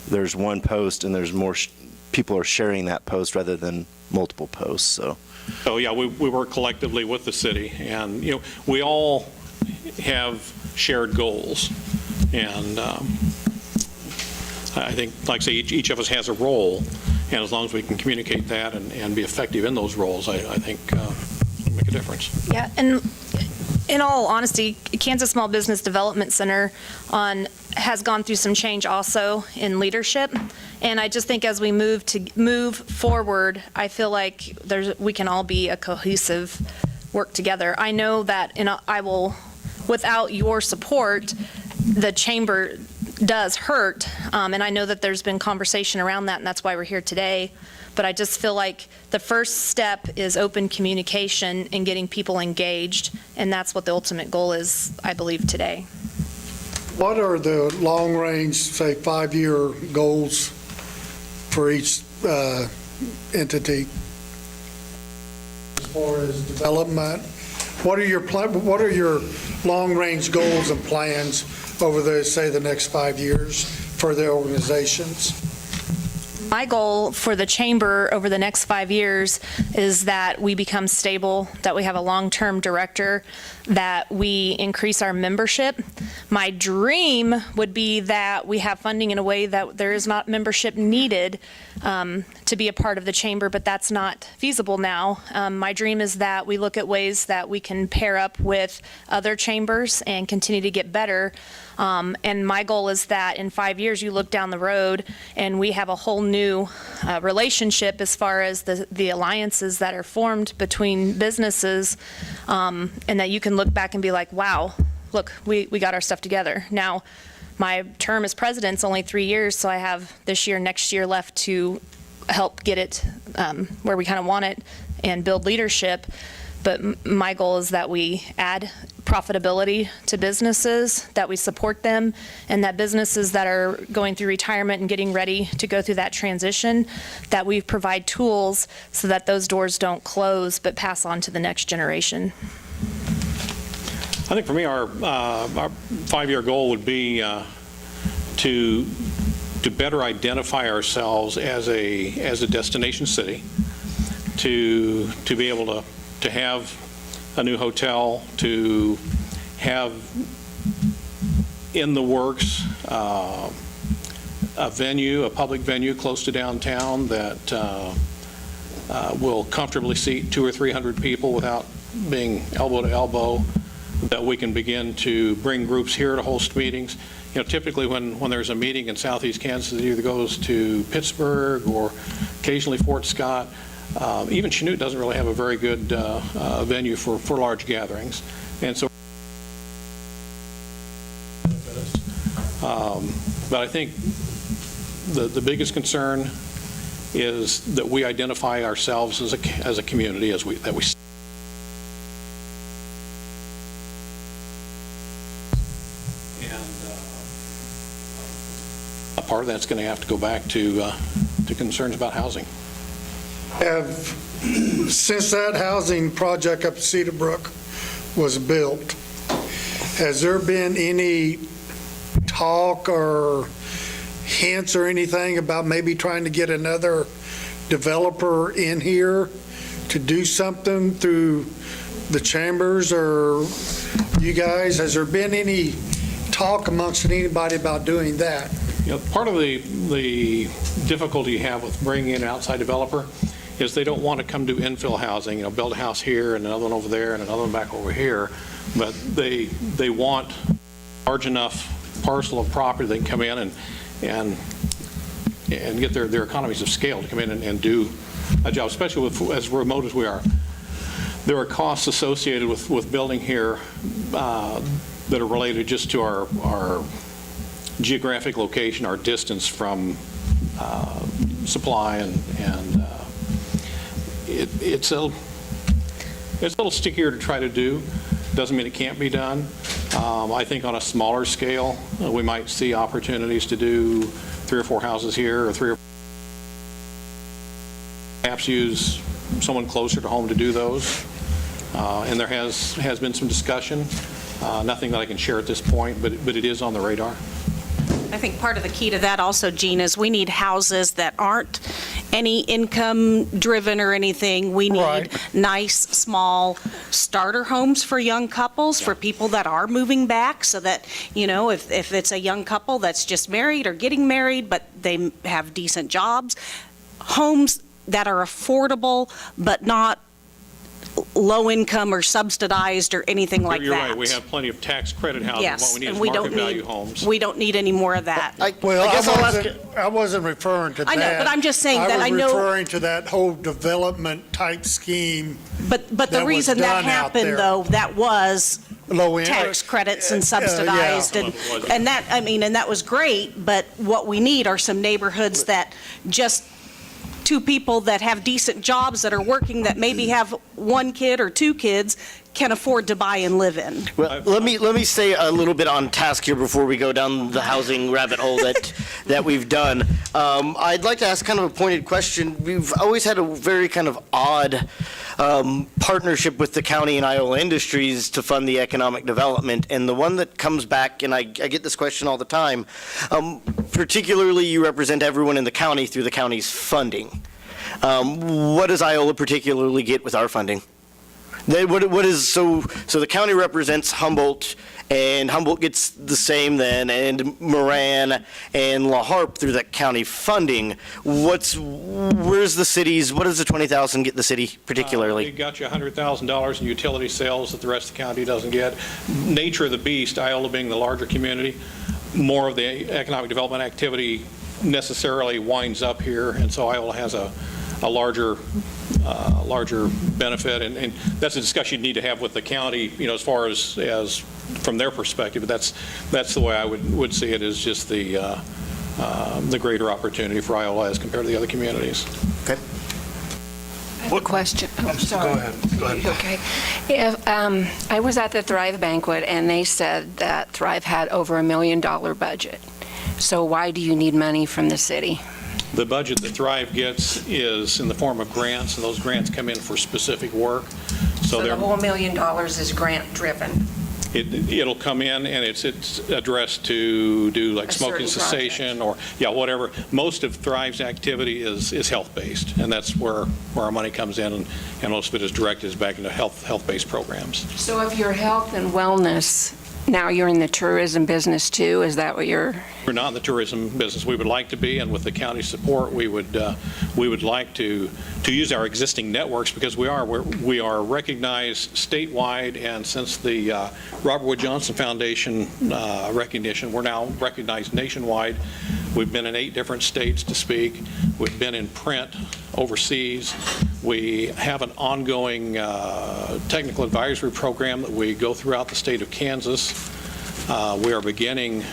there's one post and there's more people are sharing that post rather than multiple posts. So yeah, we work collectively with the city, and we all have shared goals, and I think, like I say, each of us has a role, and as long as we can communicate that and be effective in those roles, I think it'll make a difference. Yeah, and in all honesty, Kansas Small Business Development Center has gone through some change also in leadership. And I just think as we move forward, I feel like we can all be a cohesive work together. I know that without your support, the chamber does hurt. And I know that there's been conversation around that, and that's why we're here today. But I just feel like the first step is open communication and getting people engaged, and that's what the ultimate goal is, I believe, today. What are the long-range, say, 5-year goals for each entity as far as development? What are your long-range goals and plans over the next 5 years for the organizations? My goal for the chamber over the next 5 years is that we become stable, that we have a long-term director, that we increase our membership. My dream would be that we have funding in a way that there is not membership needed to be a part of the chamber, but that's not feasible now. My dream is that we look at ways that we can pair up with other chambers and continue to get better. And my goal is that in 5 years, you look down the road and we have a whole new relationship as far as the alliances that are formed between businesses, and that you can look back and be like, wow, look, we got our stuff together. Now, my term as president's only 3 years, so I have this year, next year left to help get it where we kind of want it and build leadership. But my goal is that we add profitability to businesses, that we support them, and that businesses that are going through retirement and getting ready to go through that transition, that we provide tools so that those doors don't close but pass on to the next generation. I think for me, our 5-year goal would be to better identify ourselves as a destination city, to be able to have a new hotel, to have in the works a venue, a public venue close to downtown that will comfortably seat 200 or 300 people without being elbow to elbow, that we can begin to bring groups here to host meetings. You know, typically when there's a meeting in southeast Kansas, it either goes to Pittsburgh or occasionally Fort Scott. Even Chanute doesn't really have a very good venue for large gatherings. And so, but I think the biggest concern is that we identify ourselves as a community, that we a part of that's going to have to go back to concerns about housing. Since that housing project up at Cedar Brook was built, has there been any talk or hints or anything about maybe trying to get another developer in here to do something through the chambers or you guys? Has there been any talk amongst anybody about doing that? You know, part of the difficulty you have with bringing in an outside developer is they don't want to come do infill housing, you know, build a house here and another one over there and another one back over here, but they want large enough parcel of property they can come in and get their economies of scale to come in and do a job, especially with as remote as we are. There are costs associated with building here that are related just to our geographic location, our distance from supply, and it's a little stickier to try to do. Doesn't mean it can't be done. I think on a smaller scale, we might see opportunities to do 3 or 4 houses here, or 3 or perhaps use someone closer to home to do those. And there has been some discussion. Nothing that I can share at this point, but it is on the radar. I think part of the key to that also, Gene, is we need houses that aren't any income driven or anything. We need nice, small starter homes for young couples, for people that are moving back, so that, you know, if it's a young couple that's just married or getting married, but they have decent jobs, homes that are affordable, but not low income or subsidized or anything like that. You're right. We have plenty of tax credit housing. Yes, What we need and is we market don't value need homes. we don't need any more of that. Well, I guess I'll ask I wasn't referring to that. I know, but I'm just saying that I know. was referring to that whole development type scheme. But that the was reason that done out there. happened, though, that was Low end. tax credits and Yeah. subsidized, and that, I mean, and that was great, but what we need are some neighborhoods that just 2 people that have decent jobs that are working, that maybe have 1 kid or 2 kids, can afford to buy and live in. Well, let me stay a little bit on task here before we go down the housing rabbit hole that we've done. I'd like to ask kind of a pointed question. We've always had a very kind of odd partnership with the county and Iola Industries to fund the economic development, and the one that comes back, and I get this question all the time, particularly you represent everyone in the county through the county's funding. What does Iola particularly get with our funding? What is, so the county represents Humboldt, and Humboldt gets the same then, and Moran and La Harpe through that county funding. Where's the city's, what does the 20,000 get the city We particularly? got you $100,000 in utility sales that the rest of the county doesn't get. Nature of the beast, Iola being the larger community, more of the economic development activity necessarily winds up here, and so Iola has a larger benefit, and that's a discussion you need to have with the county, as far as from their perspective. But that's the way I would see it, is just the greater opportunity for Iola as compared to the other communities. What question? Oh, sorry. Go ahead. Okay. I was at the Thrive banquet, and they said that Thrive had over $1 million budget. So why do you need money from the city? The budget that Thrive gets is in the form of grants, and those grants come in for specific work. So the they're- whole $1 million is grant-driven? It'll come in, and it's addressed to do like A smoking certain cessation or, whatever. Most of Thrive's activity is health-based, and that's where our money comes in, and most of it is directed back into health-based programs. So if you're health and wellness, now you're in the tourism business too? Is that what you're? We're not in the tourism business. We would like to be, and with the county's support, we would like to use our existing networks, because we are recognized statewide, and since the Robert Wood Johnson Foundation recognition, we're now recognized nationwide. We've been in 8 different states to speak. We've been in print overseas. We have an ongoing technical advisory program that we go throughout the state of Kansas. We are beginning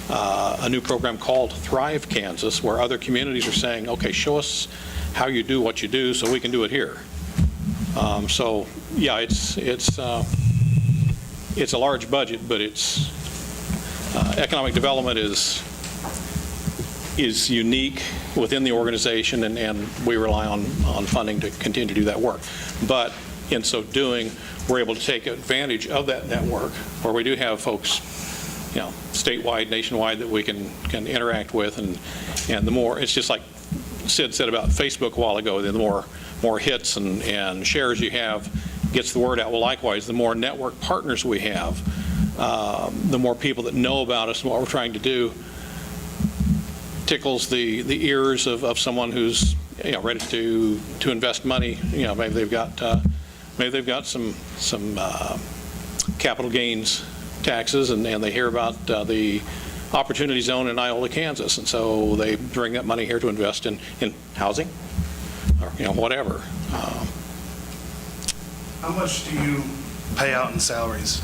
a new program called Thrive Kansas, where other communities are saying, okay, show us how you do what you do so we can do it here. So, yeah, it's a large budget, but it's economic development is unique within the organization, and we rely on funding to continue to do that work. But in so doing, we're able to take advantage of that network, where we do have folks, statewide, nationwide, that we can interact with, and the more, it's just like Sid said about Facebook a while ago, the more hits and shares you have gets the word out. Well, likewise, the more network partners we have, the more people that know about us and what we're trying to do, tickles the ears of someone who's ready to invest money. Maybe they've got some capital gains taxes, and they hear about the opportunity zone in Iola, Kansas, and so they bring that money here to invest in housing or whatever. How much do you pay out in salaries?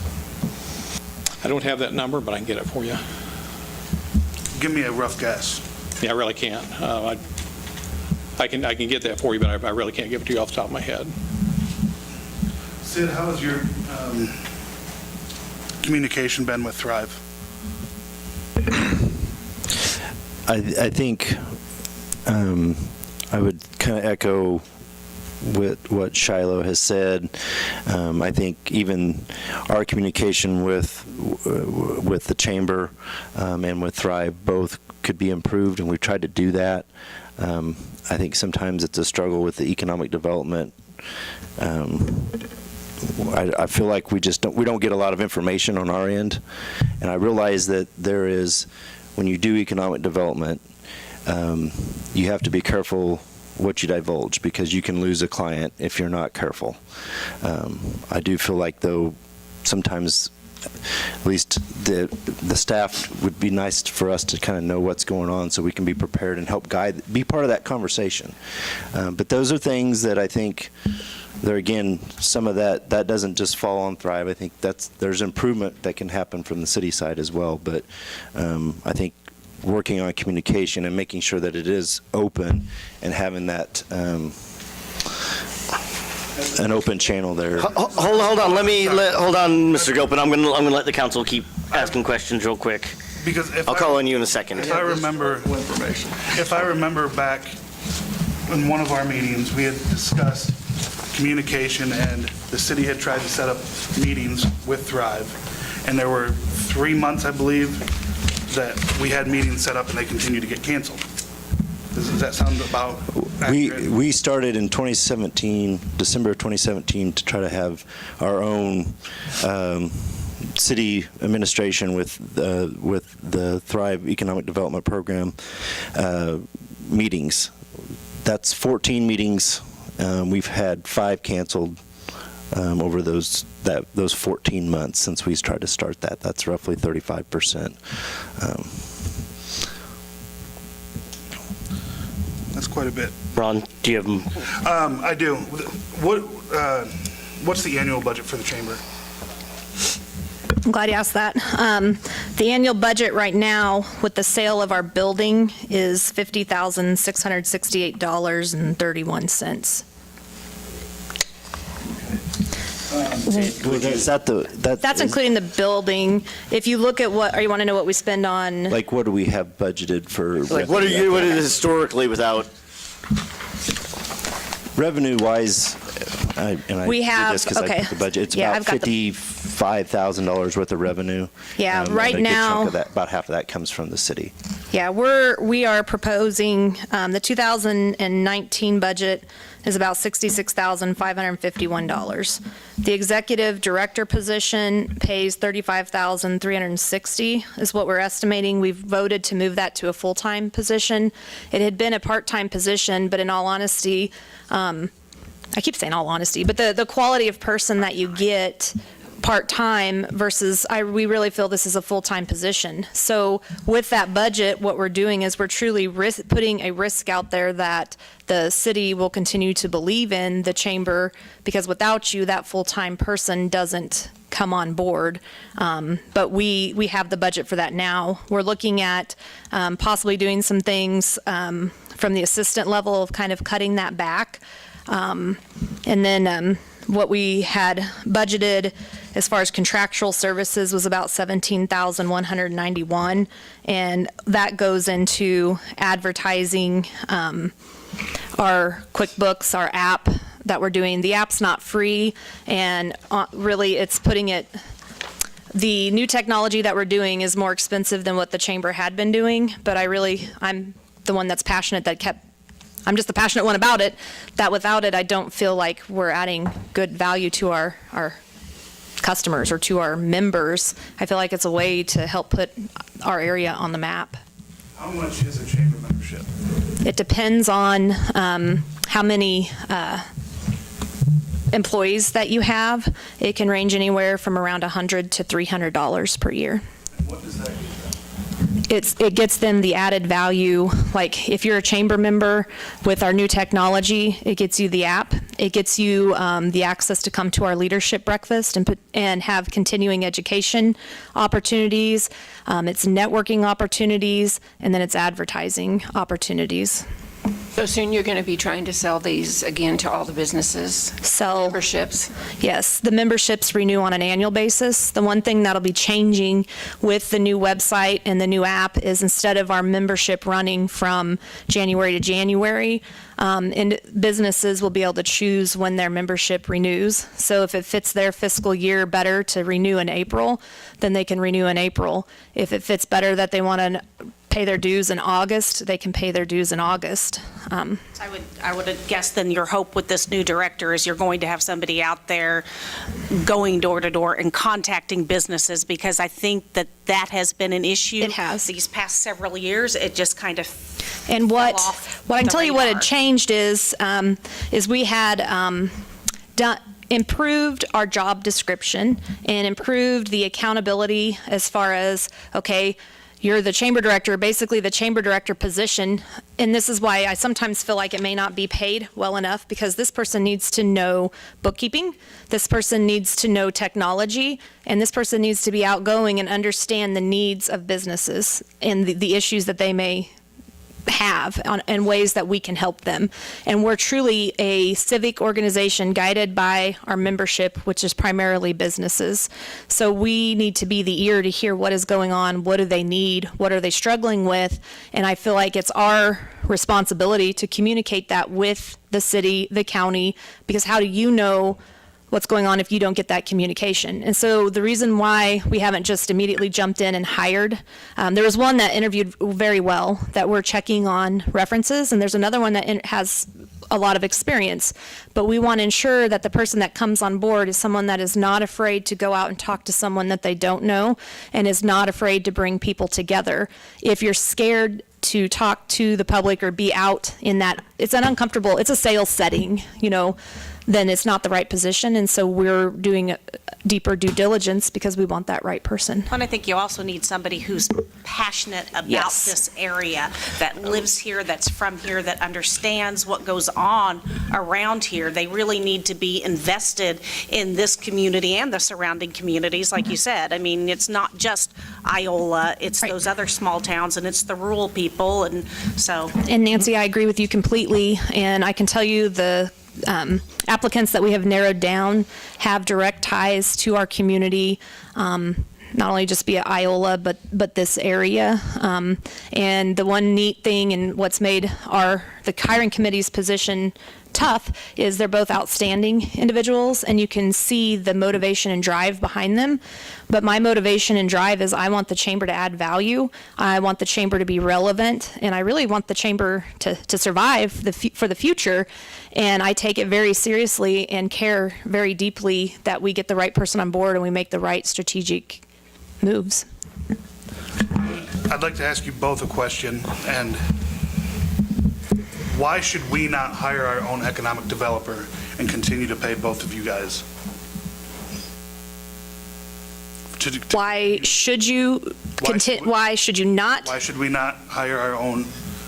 I don't have that number, but I can get it for you. Give me a rough guess. Yeah, I really can't. I can get that for you, but I really can't give it to you off the top of my head. Sid, how has your communication been with Thrive? I think I would kind of echo with what Shiloh has said. I think even our communication with the chamber and with Thrive both could be improved, and we've tried to do that. I think sometimes it's a struggle with the economic development. I feel like we don't get a lot of information on our end, and I realize that there is, when you do economic development, you have to be careful what you divulge, because you can lose a client if you're not careful. I do feel like, though, sometimes at least the staff would be nice for us to kind of know what's going on so we can be prepared and help guide, be part of that conversation. But those are things that I think there, again, some of that doesn't just fall on Thrive. I think there's improvement that can happen from the city side as well. But I think working on communication and making sure that it is open and having that an open channel there. Hold on, hold on, Mr. Gopin. I'm gonna let the council keep asking questions real quick. Because I'll call on you in a second. If I remember back in one of our meetings, we had discussed communication, and the city had tried to set up meetings with Thrive, and there were 3 months, I believe, that we had meetings set up and they continued to get canceled. Does that sound about? accurate? We started in 2017, December of 2017, to try to have our own city administration with the Thrive Economic Development Program meetings. That's 14 meetings. We've had 5 canceled over those 14 months since we tried to start that. That's roughly 35%. That's quite a bit. Ron, do you have? I do. What's the annual budget for the chamber? I'm glad you asked that. The annual budget right now with the sale of our building is $50,668.31. Is that That's including the building. If you look at what, or you want to know what we spend on? like, what do we have budgeted for? Like, what is historically without? Revenue-wise, We have- do this 'cause I okay. put the budget, it's Yeah, about I've got the- $55,000 worth of revenue. Yeah, And right a good chunk now- of that, about half of that comes from the city. Yeah, we are proposing, the 2019 budget is about $66,551. The executive director position pays $35,360 is what we're estimating. We've voted to move that to a full-time position. It had been a part-time position, but in all honesty, I keep saying all honesty, but the quality of person that you get part-time versus, we really feel this is a full-time position. So with that budget, what we're doing is we're truly putting a risk out there that the city will continue to believe in the chamber, because without you, that full-time person doesn't come on board. But we have the budget for that now. We're looking at possibly doing some things from the assistant level of kind of cutting that back. And then what we had budgeted as far as contractual services was about $17,191, and that goes into advertising, our QuickBooks, our app that we're doing. The app's not free, and really it's putting it, the new technology that we're doing is more expensive than what the chamber had been doing, but I'm the one that's passionate I'm just the passionate one about it, that without it, I don't feel like we're adding good value to our customers or to our members. I feel like it's a way to help put our area on the map. How much is a chamber membership? It depends on how many employees that you have. It can range anywhere from around $100 to $300 per year. And what does that get them? It gets them the added value, like if you're a chamber member with our new technology, it gets you the app. It gets you the access to come to our leadership breakfast and have continuing education opportunities. It's networking opportunities, and then it's advertising opportunities. So soon you're going to be trying to sell these again to all the businesses, memberships? Yes, the memberships renew on an annual basis. The one thing that'll be changing with the new website and the new app is instead of our membership running from January to January, and businesses will be able to choose when their membership renews. So if it fits their fiscal year better to renew in April, then they can renew in April. If it fits better that they want to pay their dues in August, they can pay their dues in August. I would guess then your hope with this new director is you're going to have somebody out there going door to door and contacting businesses, because I think that has been an issue. It has. These past several years. It just kind of And what I can the tell you what radar. had changed is we had improved our job description and improved the accountability as far as, okay, you're the chamber director, basically the chamber director position, and this is why I sometimes feel like it may not be paid well enough, because this person needs to know bookkeeping, this person needs to know technology, and this person needs to be outgoing and understand the needs of businesses and the issues that they may have and ways that we can help them. And we're truly a civic organization guided by our membership, which is primarily businesses. So we need to be the ear to hear what is going on, what do they need, what are they struggling with, and I feel like it's our responsibility to communicate that with the city, the county, because how do you know what's going on if you don't get that communication. And so the reason why we haven't just immediately jumped in and hired, there was one that interviewed very well that we're checking on references, and there's another one that has a lot of experience. But we want to ensure that the person that comes on board is someone that is not afraid to go out and talk to someone that they don't know and is not afraid to bring people together. If you're scared to talk to the public or be out in that, it's an uncomfortable, it's a sales setting, then it's not the right position. And so we're doing a deeper due diligence because we want that right person. And I think you also need somebody who's passionate about Yes. this area, that lives here, that's from here, that understands what goes on around here. They really need to be invested in this community and the surrounding communities, like you said. I mean, it's not just Iola, it's Right. those other small towns, and it's the rural people, and so. And Nancy, I agree with you completely. And I can tell you the applicants that we have narrowed down have direct ties to our community, not only just via Iola, but this area. And the one neat thing and what's made the hiring committee's position tough is they're both outstanding individuals, and you can see the motivation and drive behind them. But my motivation and drive is I want the chamber to add value. I want the chamber to be relevant, and I really want the chamber to survive for the future. And I take it very seriously and care very deeply that we get the right person on board and we make the right strategic moves. I'd like to ask you both a question, and why should we not hire our own economic developer and continue to pay both of you guys? Why should you why should you not? Why should we not hire our own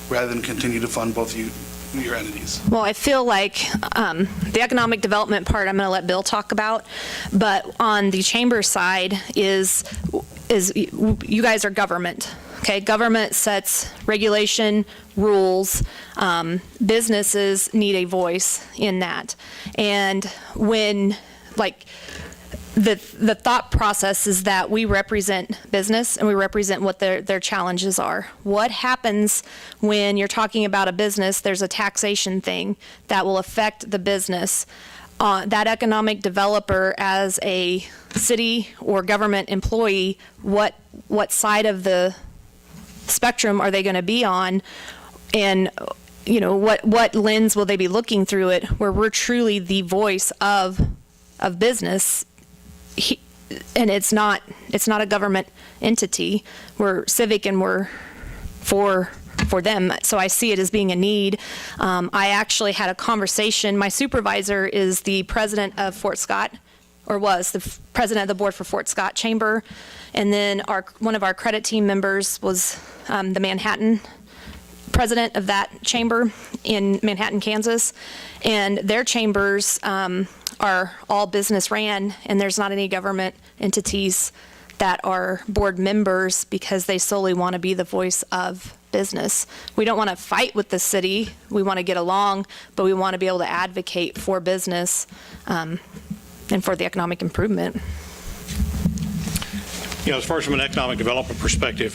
rather than continue to fund both your entities? Well, I feel like the economic development part I'm going to let Bill talk about, but on the chamber side is you guys are government. Okay, government sets regulation, rules. Businesses need a voice in that. And when, the thought process is that we represent business and we represent what their challenges are. What happens when you're talking about a business, there's a taxation thing that will affect the business. That economic developer, as a city or government employee, what side of the spectrum are they going to be on, and what lens will they be looking through it, where we're truly the voice of business, and it's not a government entity. We're civic and we're for them. So I see it as being a need. I actually had a conversation. My supervisor is the president of Fort Scott, or was the president of the board for Fort Scott Chamber. And then one of our credit team members was the Manhattan president of that chamber in Manhattan, Kansas. And their chambers are all business ran, and there's not any government entities that are board members because they solely want to be the voice of business. We don't want to fight with the city. We want to get along, but we want to be able to advocate for business and for the economic improvement. As far as from an economic development perspective,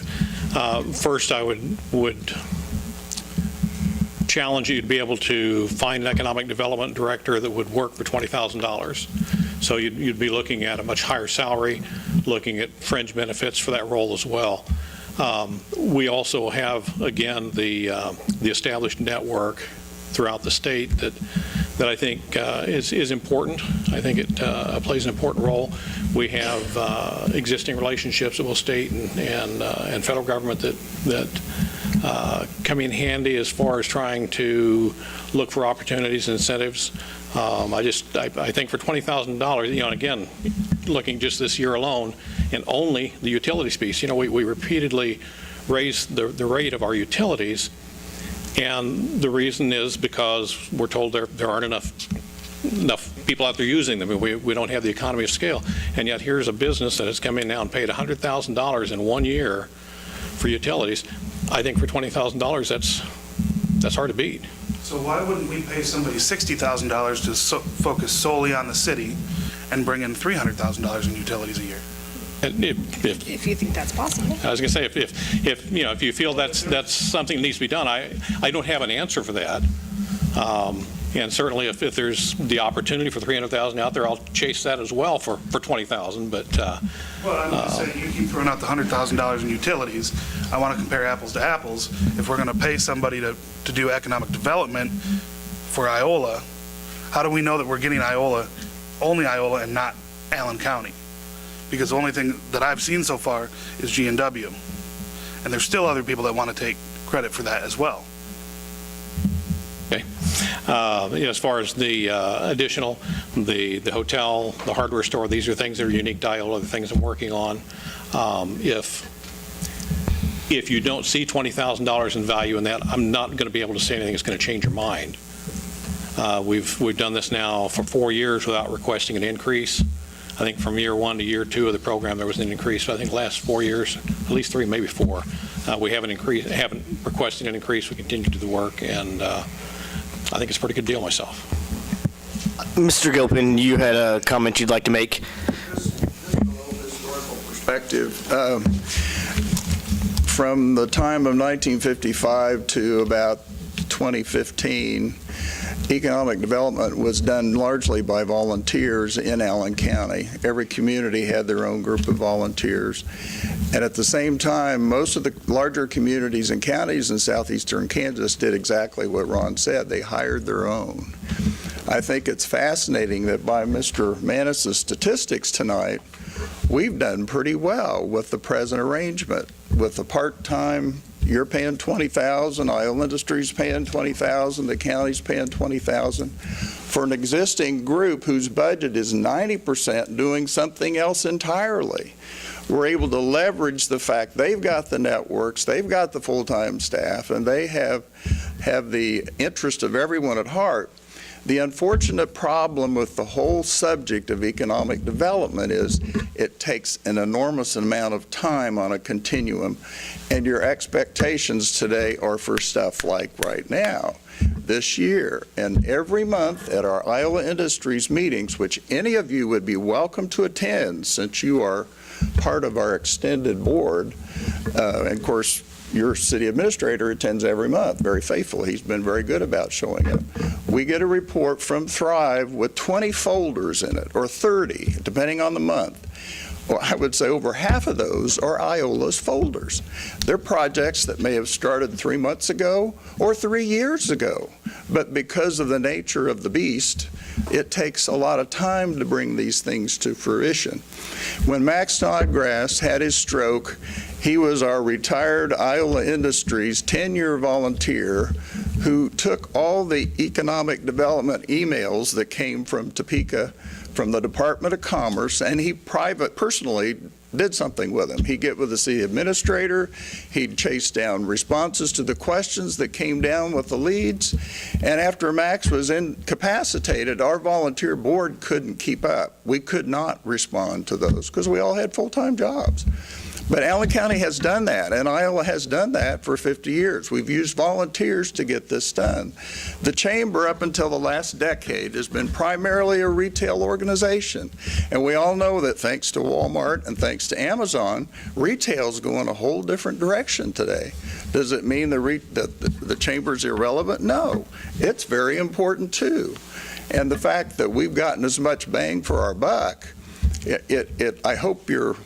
first I would challenge you to be able to find an economic development director that would work for $20,000. So you'd be looking at a much higher salary, looking at fringe benefits for that role as well. We also have, again, the established network throughout the state that I think is important. I think it plays an important role. We have existing relationships with both state and federal government that come in handy as far as trying to look for opportunities and incentives. I think for $20,000, and again, looking just this year alone, and only the utilities piece, we repeatedly raise the rate of our utilities, and the reason is because we're told there aren't enough people out there using them. We don't have the economy of scale, and yet here's a business that has come in now and paid $100,000 in 1 year for utilities. I think for $20,000, that's hard to beat. So why wouldn't we pay somebody $60,000 to focus solely on the city and bring in $300,000 in utilities a year? If you think that's possible. I was going to say, if you feel that's something that needs to be done, I don't have an answer for that. And certainly if there's the opportunity for 300,000 out there, I'll chase that as well for 20,000, but Well, I'm just saying, you keep throwing out the $100,000 in utilities. I want to compare apples to apples. If we're going to pay somebody to do economic development for Iola, how do we know that we're getting Iola, only Iola, and not Allen County? Because the only thing that I've seen so far is G&W. And there's still other people that want to take credit for that as well. okay. As far as the additional, the hotel, the hardware store, these are things that are unique to Iola, the things I'm working on. If you don't see $20,000 in value in that, I'm not going to be able to say anything that's going to change your mind. We've done this now for 4 years without requesting an increase. I think from year 1 to year 2 of the program, there was an increase. So I think the last 4 years, at least 3, maybe 4, we haven't requested an increase. We continue to do the work, and I think it's a pretty good deal myself. Mr. Gilpin, you had a comment you'd like to make? Just a little historical perspective. From the time of 1955 to about 2015, economic development was done largely by volunteers in Allen County. Every community had their own group of volunteers. And at the same time, most of the larger communities and counties in southeastern Kansas did exactly what Ron said. They hired their own. I think it's fascinating that by Mr. Manis's statistics tonight, we've done pretty well with the present arrangement. With the part-time, you're paying $20,000, Iola Industries paying $20,000, the county's paying $20,000. For an existing group whose budget is 90% doing something else entirely, we're able to leverage the fact they've got the networks, they've got the full-time staff, and they have the interest of everyone at heart. The unfortunate problem with the whole subject of economic development is it takes an enormous amount of time on a continuum, and your expectations today are for stuff like right now, this year, and every month at our Iola Industries meetings, which any of you would be welcome to attend since you are part of our extended board, and of course, your city administrator attends every month, very faithful. He's been very good about showing up. We get a report from Thrive with 20 folders in it, or 30, depending on the month. Well, I would say over half of those are Iola's folders. They're projects that may have started 3 months ago or 3 years ago. But because of the nature of the beast, it takes a lot of time to bring these things to fruition. When Max Snodgrass had his stroke, he was our retired Iola Industries 10-year volunteer who took all the economic development emails that came from Topeka from the Department of Commerce, and he personally did something with them. He'd get with the city administrator, he'd chase down responses to the questions that came down with the leads, and after Max was incapacitated, our volunteer board couldn't keep up. We could not respond to those because we all had full-time jobs. But Allen County has done that, and Iola has done that for 50 years. We've used volunteers to get this done. The chamber, up until the last decade, has been primarily a retail organization. And we all know that thanks to Walmart and thanks to Amazon, retail's going a whole different direction today. Does it mean the chamber's irrelevant? No. It's very important, too. And the fact that we've gotten as much bang for our buck, I hope your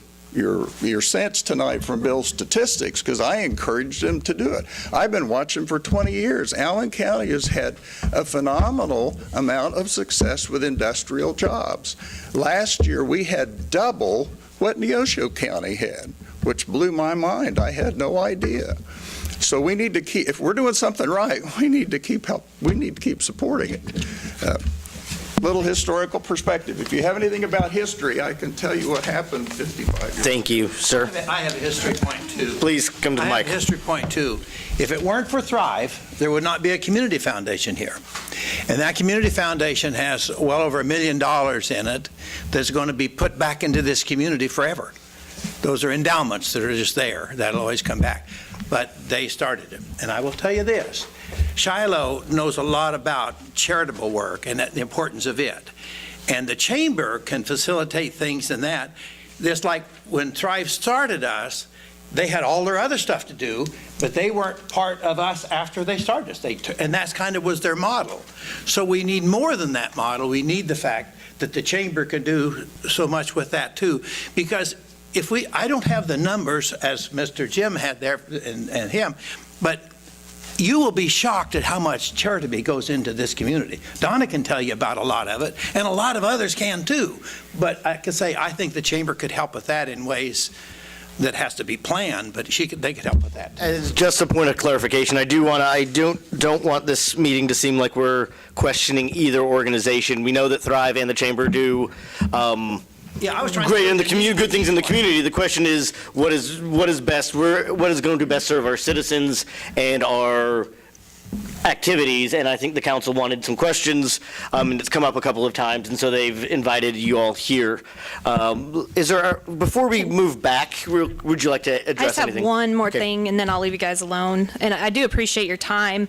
sense tonight from Bill's statistics, because I encouraged him to do it. I've been watching for 20 years. Allen County has had a phenomenal amount of success with industrial jobs. Last year, we had double what Neosho County had, which blew my mind. I had no idea. So we need to keep, if we're doing something right, we need to keep supporting it. Little historical perspective. If you have anything about history, I can tell you what happened 55 years ago. Thank you, sir. I have a history point, too. Please come to the I mic. have a history point, too. If it weren't for Thrive, there would not be a community foundation here. And that community foundation has well over $1 million in it that's going to be put back into this community forever. Those are endowments that are just there. That'll always come back. But they started it. And I will tell you this. Shiloh knows a lot about charitable work and the importance of it. And the chamber can facilitate things in that. Just like when Thrive started us, they had all their other stuff to do, but they weren't part of us after they started us. And that's kind of was their model. So we need more than that model. We need the fact that the chamber can do so much with that too. Because I don't have the numbers as Mr. Jim had there and him, but you will be shocked at how much charity goes into this community. Donna can tell you about a lot of it, and a lot of others can too. But I can say, I think the chamber could help with that in ways that has to be planned, but they could help with that. As just a point of clarification, I don't want this meeting to seem like we're questioning either organization. We know that Thrive and the Chamber do I was trying great in the community, good things in the community. The question is, what is best? What is going to best serve our citizens and our activities? And I think the council wanted some questions, and it's come up a couple of times, and so they've invited you all here. Before we move back, would you like to address anything? I just have one more Okay. thing, and then I'll leave you guys alone. And I do appreciate your time,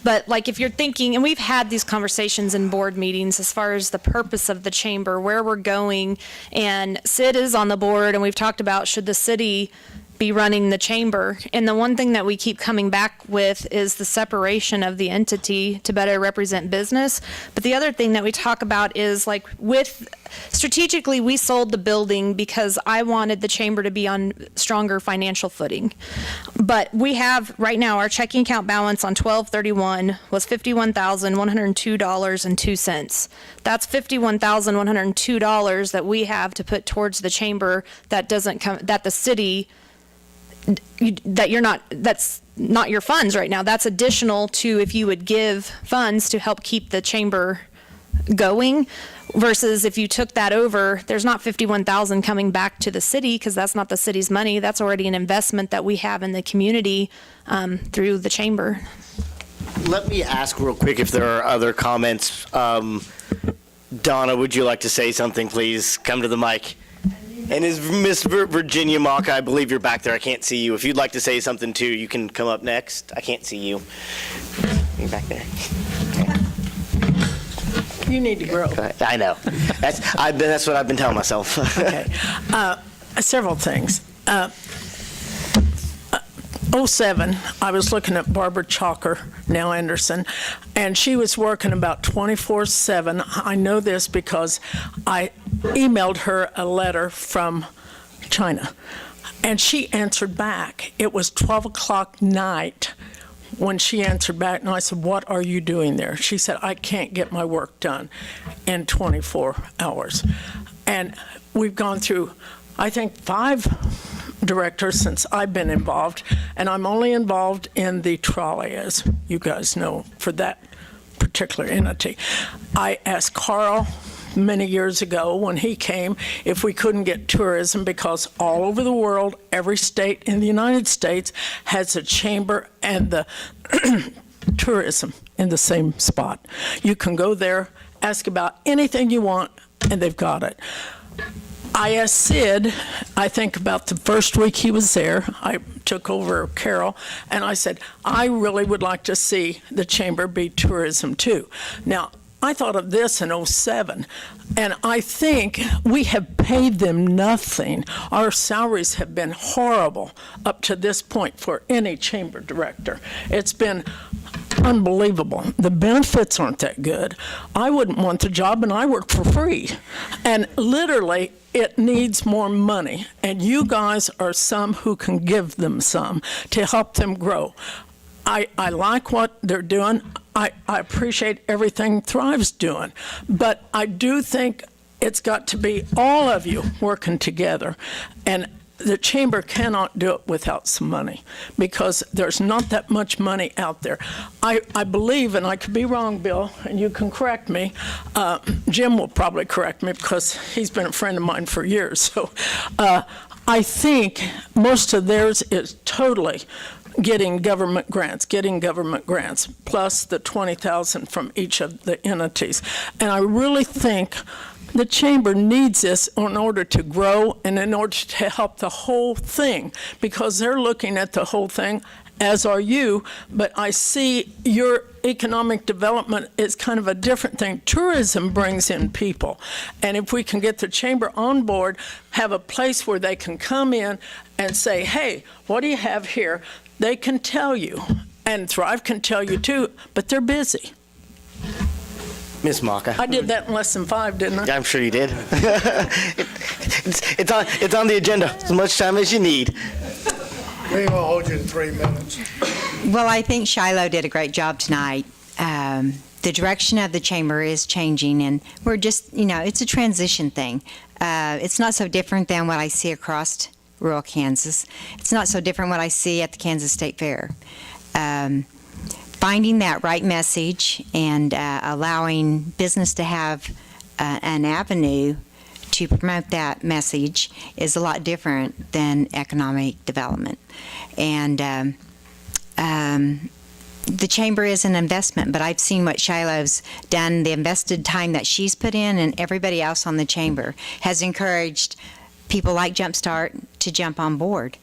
but like if you're thinking, and we've had these conversations in board meetings as far as the purpose of the chamber, where we're going, and Sid is on the board, and we've talked about should the city be running the chamber. And the one thing that we keep coming back with is the separation of the entity to better represent business. But the other thing that we talk about is like strategically, we sold the building because I wanted the chamber to be on stronger financial footing. But we have right now, our checking account balance on 12/31 was $51,102.02. That's $51,102 that we have to put towards the chamber that doesn't come, that the city, that's not your funds right now. That's additional to if you would give funds to help keep the chamber going, versus if you took that over, there's not 51,000 coming back to the city because that's not the city's money. That's already an investment that we have in the community through the chamber. Let me ask real quick if there are other comments. Donna, would you like to say something, please? Come to the mic. And is Miss Virginia Mock, I believe you're back there. I can't see you. If you'd like to say something too, you can come up next. I can't see you. You're back there. You need to grow. I know. That's what I've been telling myself. Okay. Several things. 07, I was looking at Barbara Chalker, now Anderson, and she was working about 24/7. I know this because I emailed her a letter from China, and she answered back. It was 12 o'clock night when she answered back, and I said, "What are you doing there?" She said, "I can't get my work done in 24 hours." And we've gone through, I think, 5 directors since I've been involved, and I'm only involved in the trolley, as you guys know, for that particular entity. I asked Carl many years ago when he came if we couldn't get tourism, because all over the world, every state in the United States has a chamber and the tourism in the same spot. You can go there, ask about anything you want, and they've got it. I asked Sid, I think about the first week he was there, I took over Carol, and I said, I really would like to see the chamber be tourism too. Now, I thought of this in 07, and I think we have paid them nothing. Our salaries have been horrible up to this point for any chamber director. It's been unbelievable. The benefits aren't that good. I wouldn't want the job, and I work for free. And literally, it needs more money, and you guys are some who can give them some to help them grow. I like what they're doing. I appreciate everything Thrive's doing, but I do think it's got to be all of you working together, and the chamber cannot do it without some money, because there's not that much money out there. I believe, and I could be wrong, Bill, and you can correct me. Jim will probably correct me because he's been a friend of mine for years. So I think most of theirs is totally getting government grants, plus the 20,000 from each of the entities. And I really think the chamber needs this in order to grow and in order to help the whole thing, because they're looking at the whole thing as are you, but I see your economic development is kind of a different thing. Tourism brings in people, and if we can get the chamber on board, have a place where they can come in and say, hey, what do you have here? They can tell you, and Thrive can tell you too, but they're busy. Ms. Maka. I did that in less than 5, didn't I? Yeah, I'm sure you did. It's on the agenda, as much time as you need. We will hold you to 3 minutes. Well, I think Shiloh did a great job tonight. The direction of the chamber is changing, and we're just, it's a transition thing. It's not so different than what I see across rural Kansas. It's not so different what I see at the Kansas State Fair. Finding that right message and allowing business to have an avenue to promote that message is a lot different than economic development. And the chamber is an investment, but I've seen what Shiloh's done, the invested time that she's put in, and everybody else on the chamber has encouraged people like Jumpstart to jump on board.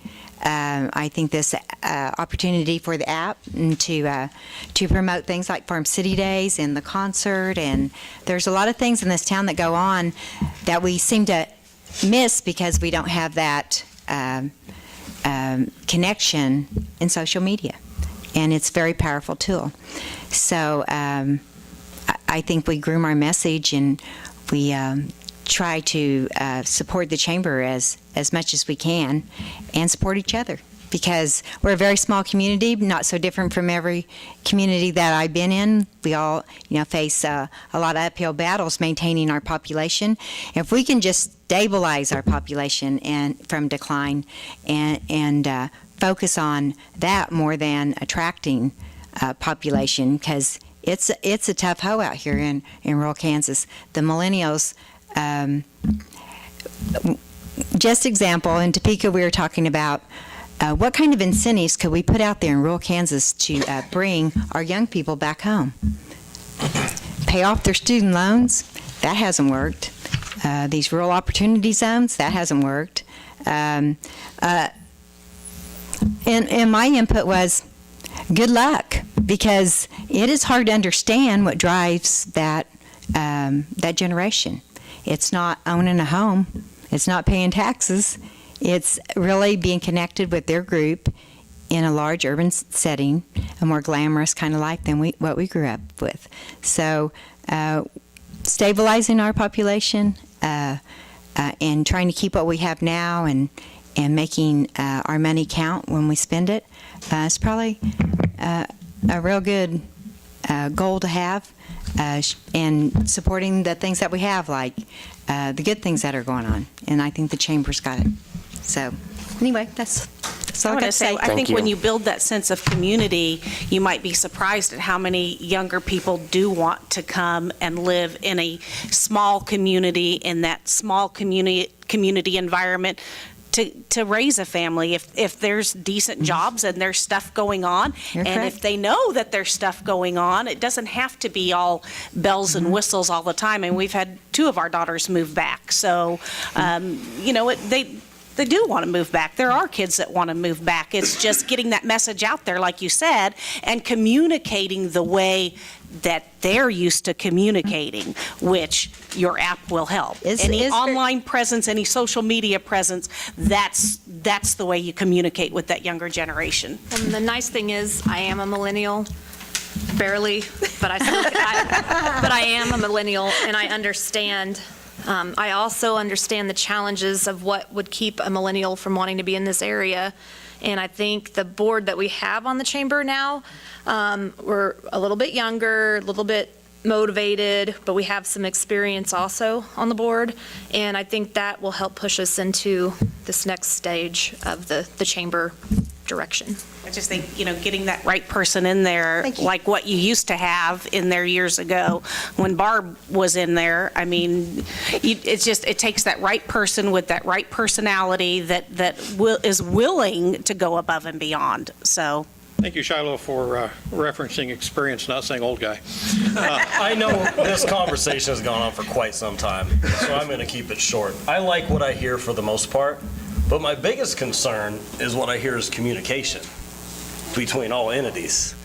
I think this opportunity for the app and to promote things like Farm City Days and the concert, and there's a lot of things in this town that go on that we seem to miss because we don't have that connection in social media, and it's a very powerful tool. So I think we groom our message, and we try to support the chamber as much as we can and support each other, because we're a very small community, not so different from every community that I've been in. We all face a lot of uphill battles maintaining our population. If we can just stabilize our population and from decline and focus on that more than attracting population, because it's a tough hoe out here in rural Kansas. The millennials, just example, in Topeka we were talking about what kind of incentives could we put out there in rural Kansas to bring our young people back home? Pay off their student loans? That hasn't worked. These rural opportunity zones? That hasn't worked. And my input was, good luck, because it is hard to understand what drives that generation. It's not owning a home. It's not paying taxes. It's really being connected with their group in a large urban setting, a more glamorous kind of life than what we grew up with. So stabilizing our population and trying to keep what we have now and making our money count when we spend it is probably a real good goal to have. And supporting the things that we have, like the good things that are going on. And I think the chamber's got it. So anyway, that's all I got to say. I think when you build that sense of community, you might be surprised at how many younger people do want to come and live in a small community, in that small community environment, to raise a family if there's decent jobs and there's stuff going on. You're and correct. if they know that there's stuff going on, it doesn't have to be all bells and whistles all the time. And we've had 2 of our daughters move back. So, they do want to move back. There are kids that want to move back. It's just getting that message out there, like you said, and communicating the way that they're used to communicating, which your app will help. Any online presence, any social media presence, that's the way you communicate with that younger generation. And the nice thing is, I am a millennial, barely, but I am a millennial, and I understand. I also understand the challenges of what would keep a millennial from wanting to be in this area. And I think the board that we have on the chamber now, we're a little bit younger, a little bit motivated, but we have some experience also on the board. And I think that will help push us into this next stage of the chamber direction. I just think, getting that right person in there, like what you used to have in there years ago when Barb was in there. I mean, it takes that right person with that right personality that is willing to go above and beyond. So. Thank you, Shiloh, for referencing experience, not saying old guy. I know this conversation has gone on for quite some time, so I'm going to keep it short. I like what I hear for the most part, but my biggest concern is what I hear is communication. between all entities.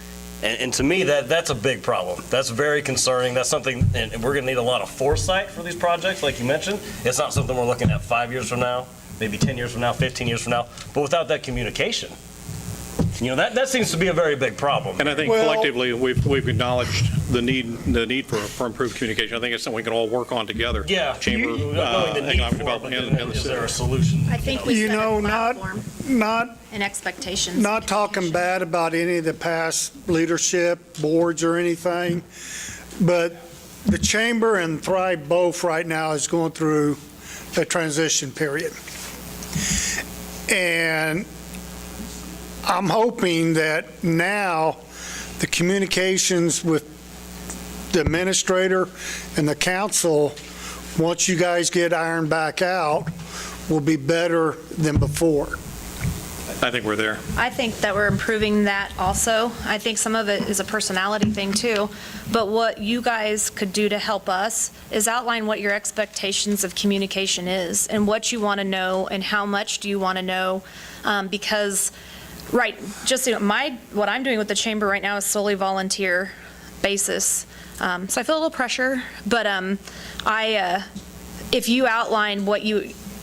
And to me, that's a big problem. That's very concerning. That's something, and we're going to need a lot of foresight for these projects, like you mentioned. It's not something we're looking at 5 years from now, maybe 10 years from now, 15 years from now, but without that communication. That seems to be a very big problem. And I think collectively, we've acknowledged the need for improved communication. I think it's something we can all work on together. Yeah. Chamber, Knowing the need economic for it, development, but and then the is city. there a solution? I think we set a platform not and expectations. Not talking bad about any of the past leadership, boards or anything, but the Chamber and Thrive both right now is going through a transition period. And I'm hoping that now the communications with the administrator and the council, once you guys get ironed back out, will be better than before. I think we're there. I think that we're improving that also. I think some of it is a personality thing too. But what you guys could do to help us is outline what your expectations of communication is and what you want to know and how much do you want to know. Because, right, just what I'm doing with the chamber right now is solely volunteer basis. So I feel a little pressure, but if you outline what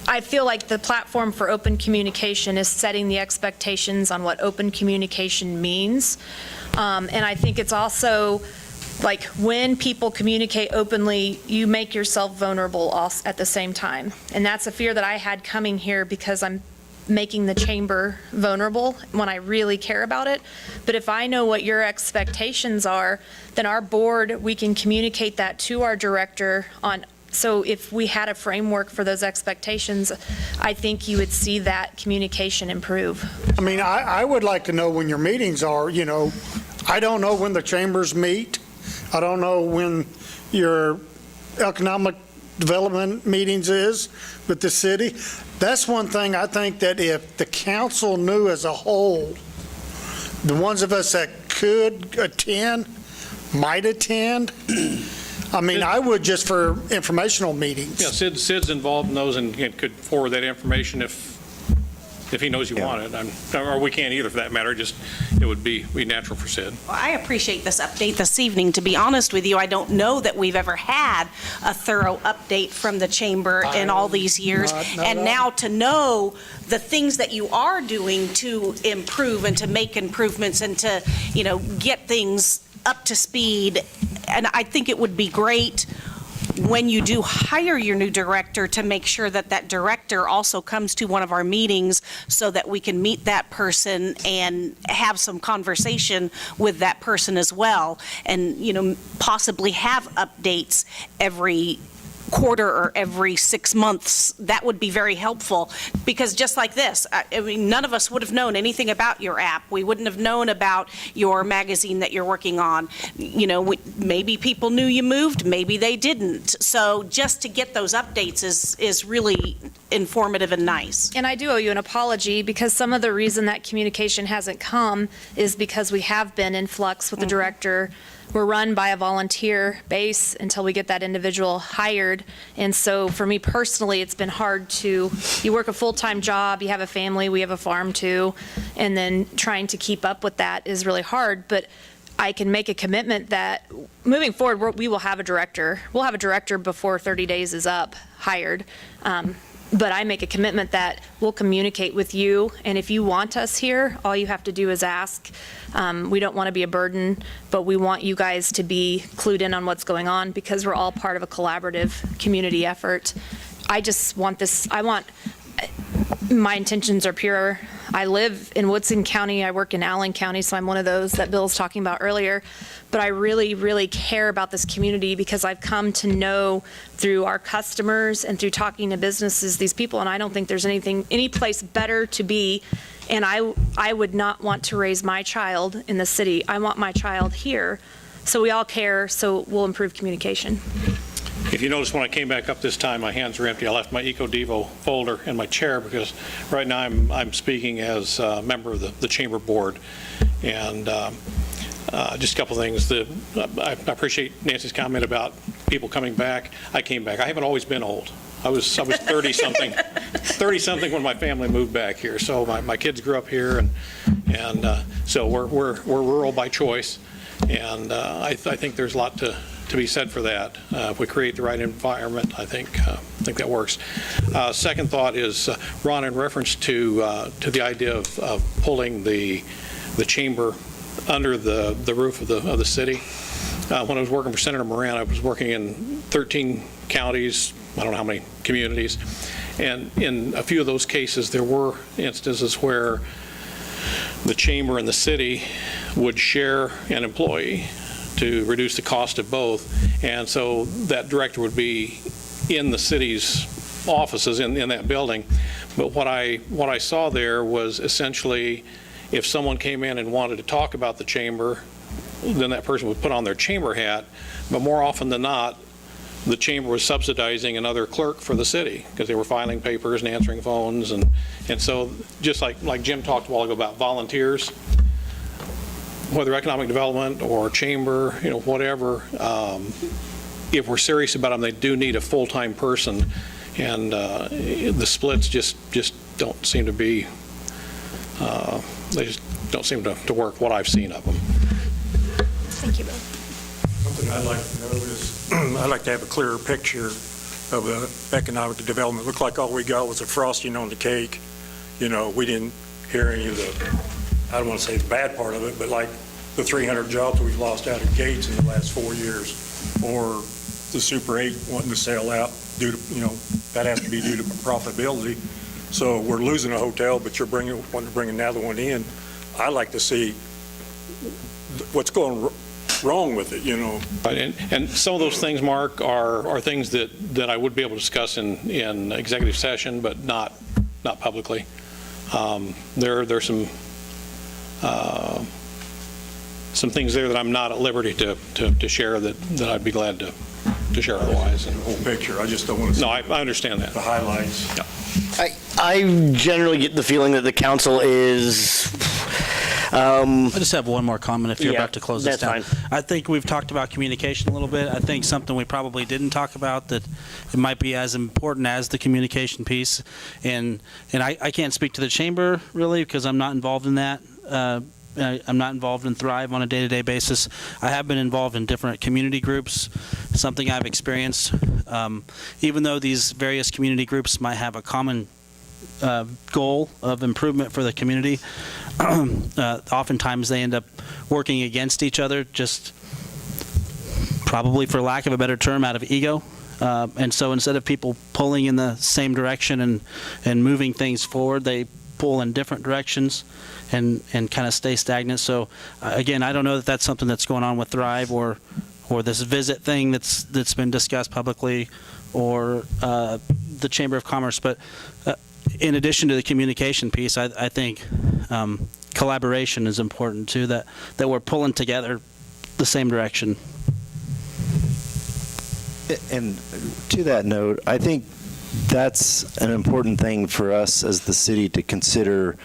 I feel like the platform for open communication is setting the expectations on what open communication means. And I think it's also like when people communicate openly, you make yourself vulnerable at the same time. And that's a fear that I had coming here because I'm making the chamber vulnerable when I really care about it. But if I know what your expectations are, then our board, we can communicate that to our director on. So if we had a framework for those expectations, I think you would see that communication improve. I mean, I would like to know when your meetings are, I don't know when the chambers meet. I don't know when your economic development meetings is with the city. That's one thing I think that if the council knew as a whole, the ones of us that could attend, might attend, I mean, I would just for informational meetings. Yeah, Sid's involved in those and could forward that information if he knows you want it. Or we can't either for that matter, just it would be natural for Sid. Well, I appreciate this update this evening. To be honest with you, I don't know that we've ever had a thorough update from the chamber in all these years. And now to know the things that you are doing to improve and to make improvements and to, get things up to speed. And I think it would be great when you do hire your new director to make sure that that director also comes to one of our meetings so that we can meet that person and have some conversation with that person as well. And, possibly have updates every quarter or every 6 months. That would be very helpful because just like this, I mean, none of us would have known anything about your app. We wouldn't have known about your magazine that you're working on. Maybe people knew you moved, maybe they didn't. So just to get those updates is really informative and nice. And I do owe you an apology because some of the reason that communication hasn't come is because we have been in flux with the director. We're run by a volunteer base until we get that individual hired. And so for me personally, it's been hard you work a full-time job, you have a family, we have a farm too, and then trying to keep up with that is really hard. But I can make a commitment that moving forward, we will have a director. We'll have a director before 30 days is up, hired. But I make a commitment that we'll communicate with you, and if you want us here, all you have to do is ask. We don't want to be a burden, but we want you guys to be clued in on what's going on because we're all part of a collaborative community effort. I just want my intentions are pure. I live in Woodson County, I work in Allen County, so I'm one of those that Bill was talking about earlier. But I really, really care about this community because I've come to know through our customers and through talking to businesses, these people, and I don't think there's any place better to be. And I would not want to raise my child in the city. I want my child here. So we all care, so we'll improve communication. If you notice, when I came back up this time, my hands were empty. I left my EcoDevo folder in my chair because right now I'm speaking as a member of the chamber board. And just a couple things. I appreciate Nancy's comment about people coming back. I came back. I haven't always been old. I was 30-something when my family moved back here. So my kids grew up here, and So we're rural by choice, and I think there's a lot to be said for that. If we create the right environment, I think that works. Second thought is, Ron, in reference to the idea of pulling the chamber under the roof of the city. When I was working for Senator Moran, I was working in 13 counties, I don't know how many communities, and in a few of those cases, there were instances where the chamber and the city would share an employee to reduce the cost of both, and so that director would be in the city's offices in that building. But what I saw there was essentially, if someone came in and wanted to talk about the chamber, then that person would put on their chamber hat, but more often than not, the chamber was subsidizing another clerk for the city because they were filing papers and answering phones, and so just like Jim talked a while ago about volunteers, whether economic development or chamber, whatever, if we're serious about them, they do need a full-time person, and the splits just don't seem to be, they just don't seem to work, what I've seen of them. Thank you, Bill. Something I'd like to know is, I'd like to have a clearer picture of economic development. It looked like all we got was a frosting on the cake. We didn't hear any of the, I don't want to say the bad part of it, but like the 300 jobs we've lost out of Gates in the last 4 years, or the Super 8 wanting to sell out due to, that has to be due to profitability. So we're losing a hotel, but you're wanting to bring another one in. I'd like to see what's going wrong with it, Right, and some of those things, Mark, are things that I would be able to discuss in executive session, but not publicly. There's some things there that I'm not at liberty to share that I'd be glad to share otherwise. The whole picture, I just don't want to see. No, I understand that. The highlights. Yeah. I generally get the feeling that the council is. I just have one more comment if you're Yeah, about to close this down. that's fine. I think we've talked about communication a little bit. I think something we probably didn't talk about that it might be as important as the communication piece. And I can't speak to the chamber really because I'm not involved in that. I'm not involved in Thrive on a day-to-day basis. I have been involved in different community groups, something I've experienced. Even though these various community groups might have a common goal of improvement for the community, oftentimes they end up working against each other, just probably for lack of a better term, out of ego. And so instead of people pulling in the same direction and moving things forward, they pull in different directions and kind of stay stagnant. So again, I don't know that that's something that's going on with Thrive or this visit thing that's been discussed publicly or the Chamber of Commerce. But in addition to the communication piece, I think collaboration is important too, that we're pulling together the same direction. And to that note, I think that's an important thing for us as the city to consider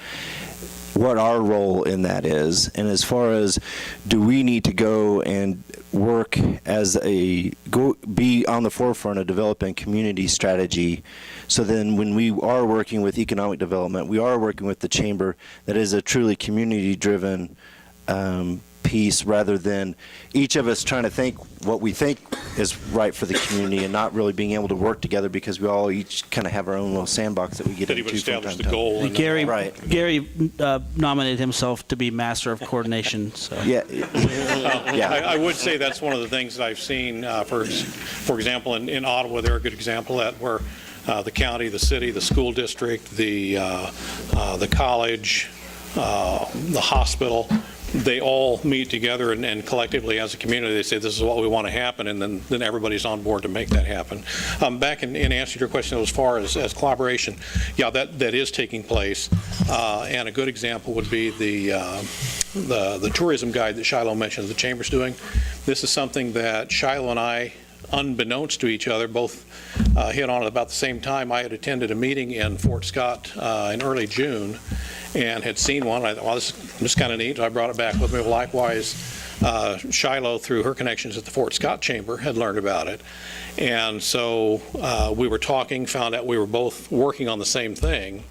what our role in that is. And as far as, do we need to go and work as be on the forefront of developing community strategy, so then when we are working with economic development, we are working with the chamber that is a truly community-driven piece, rather than each of us trying to think what we think is right for the community and not really being able to work together because we all each kind of have our own little sandbox that we get into from time to time. Goal. Gary, Right. Gary nominated himself to be master of coordination. So. Yeah. I would say that's one of the things that I've seen, for example, in Ottawa, they're a good example of that, where the county, the city, the school district, the college, the hospital, they all meet together and collectively as a community, they say this is what we want to happen, and then everybody's on board to make that happen. Back in answer to your question as far as collaboration, yeah, that is taking place, and a good example would be the tourism guide that Shiloh mentioned the Chamber's doing. This is something that Shiloh and I, unbeknownst to each other, both hit on at about the same time. I had attended a meeting in Fort Scott in early June and had seen one. I thought, well, this is kind of neat. So I brought it back with me. Likewise, Shiloh, through her connections at the Fort Scott Chamber, had learned about it. And so we were talking, found out we were both working on the same thing.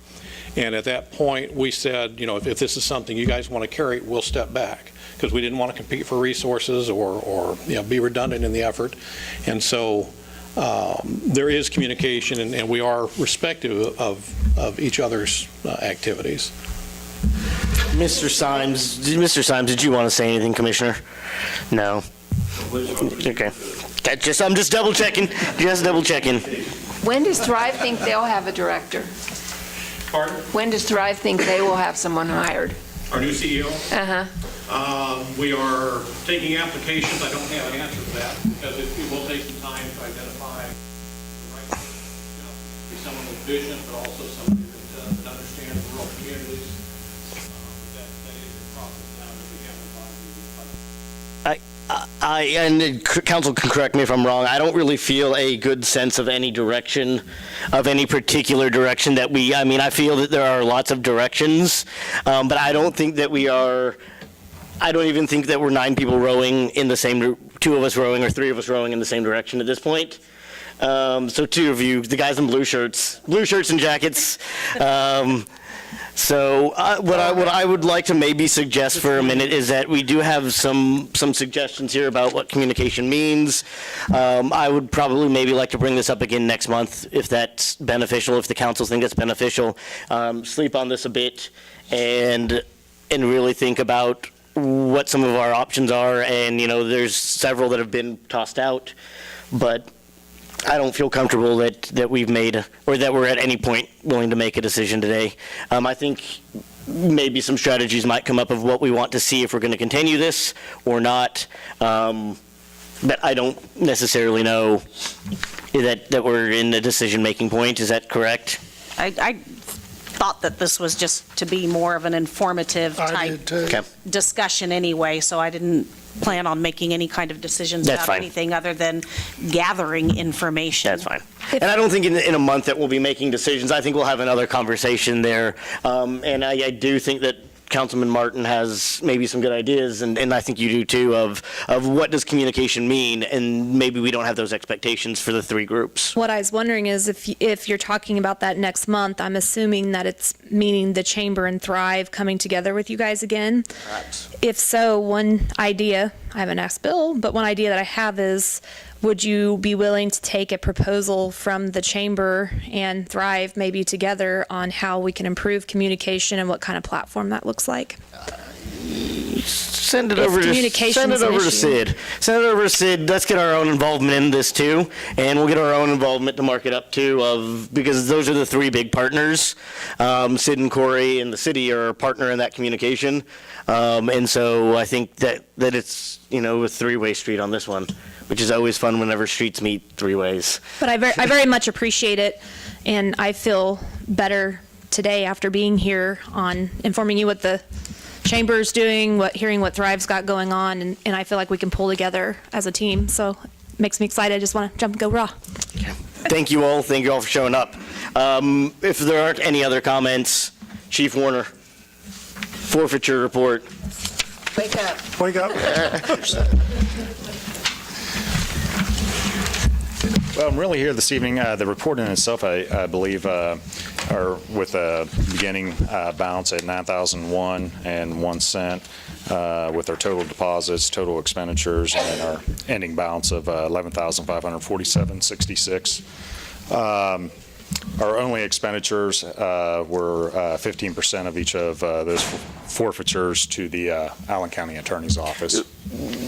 And at that point, we said, if this is something you guys want to carry, we'll step back, because we didn't want to compete for resources or be redundant in the effort. And so there is communication, and we are respective of each other's activities. Mr. Symes, did you want to say anything, Commissioner? No. Okay. I'm just double checking. When does Thrive think they'll have a director? Pardon? When does Thrive think they will have someone hired? Our new CEO? Uh-huh. We are taking applications. I don't have an answer to that, because it will take some time to identify the right person. Be someone with vision, but also somebody that understands rural communities. That is the process now that we have and council can correct me if I'm wrong, I don't really feel a good sense of any direction, of any particular direction that I feel that there are lots of directions, but I don't think that I don't even think that we're 9 people rowing in the same, 2 of us rowing or 3 of us rowing in the same direction at this point. So 2 of you, the guys in blue shirts and jackets. So what I would like to maybe suggest for a minute is that we do have some suggestions here about what communication means. I would probably maybe like to bring this up again next month if that's beneficial, if the council think it's beneficial. Sleep on this a bit and really think about what some of our options are. And, there's several that have been tossed out, but I don't feel comfortable that we've made, or that we're at any point willing to make a decision today. I think maybe some strategies might come up of what we want to see if we're going to continue this or not. But I don't necessarily know that we're in the decision-making point. Is that correct? I thought that this was just to be more of an informative type discussion anyway, so I didn't plan on making any kind of decisions about anything other than gathering information. That's fine. And I don't think in a month that we'll be making decisions. I think we'll have another conversation there. And I do think that Councilman Martin has maybe some good ideas, and I think you do too, of what does communication mean, and maybe we don't have those expectations for the 3 groups. What I was wondering is if you're talking about that next month, I'm assuming that it's meaning the Chamber and Thrive coming together with you guys again. Perhaps. If so, one idea, I haven't asked Bill, but one idea that I have is, would you be willing to take a proposal from the Chamber and Thrive maybe together on how we can improve communication and what kind of platform that looks like? Send it over to Sid. Send it over to Sid. Let's get our own involvement in this too, and we'll get our own involvement to mark it up too, because those are the 3 big partners. Sid and Corey and the city are a partner in that communication, and so I think that it's a 3-way street on this one, which is always fun whenever streets meet 3 ways. But I very much appreciate it, and I feel better today after being here on informing you what the Chamber's doing, hearing what Thrive's got going on, and I feel like we can pull together as a team. So it makes me excited. I just want to jump and go raw. Okay. Thank you all. Thank you all for showing up. If there aren't any other comments, Chief Warner, forfeiture report. Wake up. Wake up. Well, I'm really here this evening. The report in itself, I believe, are with a beginning balance at $9,001.01 with our total deposits, total expenditures, and our ending balance of $11,547.66. Our only expenditures were 15% of each of those forfeitures to the Allen County Attorney's Office.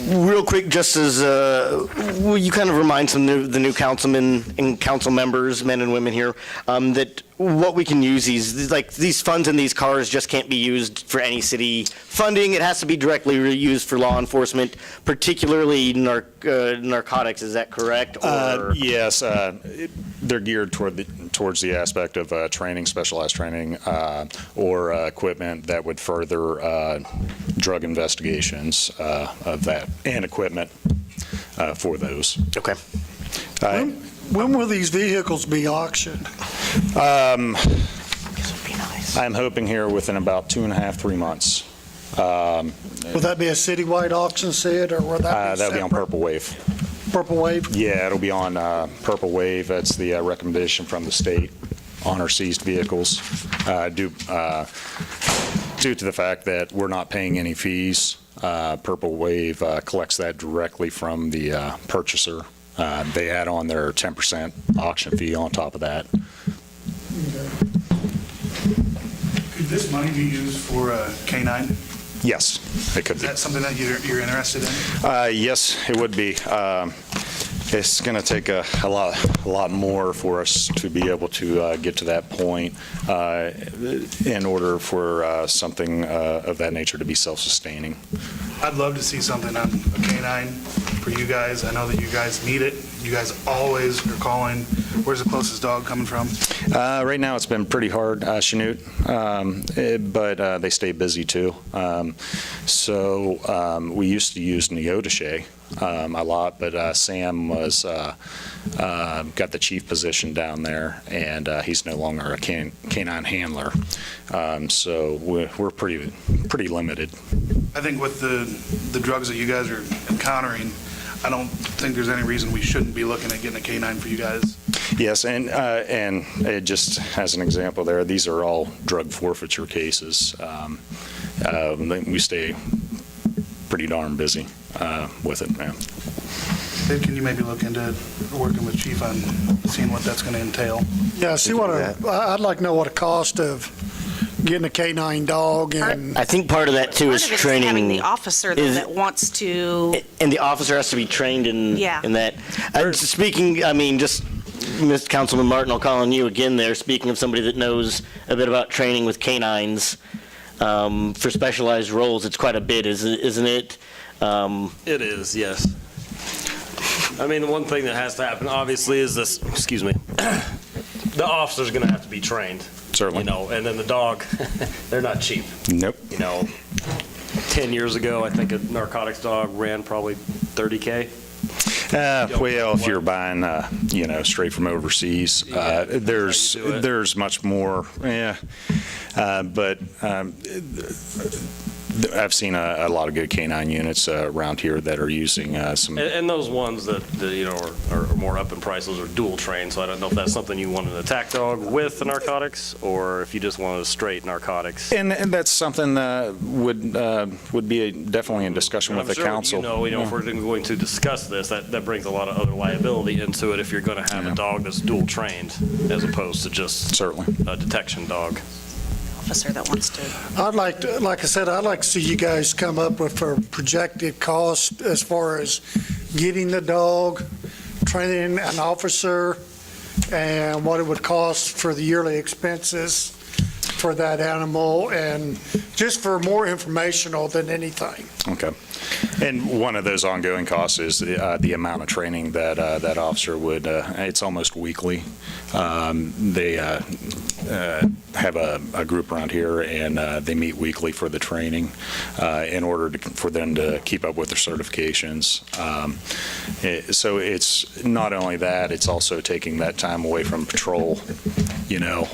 Real quick, just as will you kind of remind the new councilmen and council members, men and women here, that what we can use these funds in these cars just can't be used for any city funding. It has to be directly used for law enforcement, particularly narcotics. Is that correct? Yes, they're geared towards the aspect of training, specialized training, or equipment that would further drug investigations of that, and equipment for those. Okay. When will these vehicles be auctioned? I'm hoping here within about 2.5, 3 months. Will that be a citywide auction, Sid, or will that be that'll be on Purple Wave. Purple Wave? Yeah, it'll be on Purple Wave. That's the recommendation from the state. on our seized vehicles due to the fact that we're not paying any fees. Purple Wave collects that directly from the purchaser. They add on their 10% auction fee on top of that. Could this money be used for K-9? Yes, it could Is be. that something that you're interested in? Yes, it would be. It's going to take a lot more for us to be able to get to that point in order for something of that nature to be self-sustaining. I'd love to see something on a K-9 for you guys. I know that you guys need it. You guys always are calling. Where's the closest dog coming from? Right now, it's been pretty hard, Chanute, but they stay busy too. So we used to use Neotishe a lot, but Sam was got the chief position down there, and he's no longer a canine handler. So we're pretty limited. I think with the drugs that you guys are encountering, I don't think there's any reason we shouldn't be looking at getting a K-9 for you guys. Yes, and just as an example there, these are all drug forfeiture cases. We stay pretty darn busy with it, man. Dave, can you maybe look into working with Chief on seeing what that's going to entail? Yeah, see I'd like to know what it cost of getting a K-9 dog and. I think part of that too is Part of it is training. having the officer though, that wants to, And the officer has to be trained in that. Speaking, I mean, just Mr. Councilman Martin, I'll call on you again there. Speaking of somebody that knows a bit about training with canines for specialized roles, it's quite a bit, isn't it? It is, yes. I mean, the one thing that has to happen, obviously, is this, excuse me, the officer's going to have to be trained. Certainly. You know, and then the dog, they're not cheap. Nope. You know, 10 years ago, I think a narcotics dog ran probably $30K. Well, if you're buying, straight from overseas, there's much more. Yeah, but I've seen a lot of good canine units around here that are using some. And those ones that are more up in price, those are dual trained. So I don't know if that's something you want an attack dog with the narcotics, or if you just want a straight narcotics. And that's something that would be definitely in discussion with the council. If we're going to discuss this, that brings a lot of other liability into it. If you're going to have a dog that's dual trained, as opposed to just certainly a detection dog. officer that wants to. I'd like to, like I said, I'd like to see you guys come up with a projected cost as far as getting the dog, training an officer, and what it would cost for the yearly expenses for that animal, and just for more informational than anything. Okay. And one of those ongoing costs is the amount of training that that officer would, it's almost weekly. They have a group around here, and they meet weekly for the training in order for them to keep up with their certifications. So it's not only that, it's also taking that time away from patrol,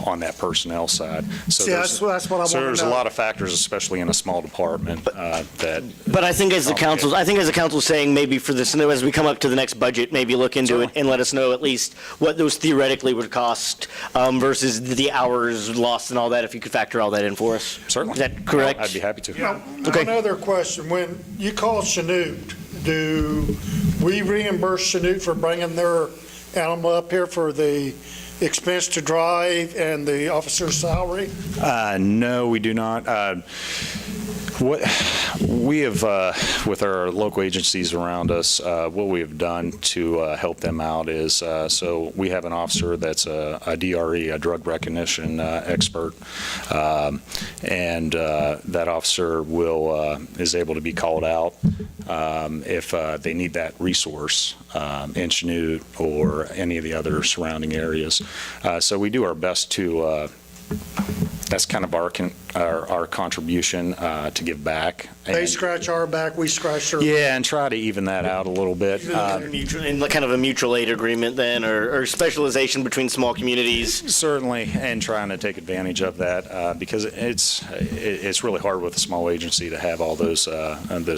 on that personnel side. So See, that's what I want to know. So there's a lot of factors, especially in a small department, that. But I think as the council's saying, maybe for this, as we come up to the next budget, maybe look into it and let us know at least what those theoretically would cost versus the hours lost and all that, if you could factor all that in for us. Certainly. Is that correct? I'd be happy to. Now, Okay. another question, when you call Chanute, do we reimburse Chanute for bringing their animal up here for the expense to drive and the officer's salary? No, we do not. What we have, with our local agencies around us, what we have done to help them out is, so we have an officer that's a DRE, a drug recognition expert, and that officer is able to be called out if they need that resource in Chanute or any of the other surrounding areas. So we do our best to. That's kind of our contribution to give back. They scratch our back, we scratch their. Yeah, and try to even that out a little bit. In kind of a mutual aid agreement then, or specialization between small communities? Certainly, and trying to take advantage of that because it's really hard with a small agency to have all those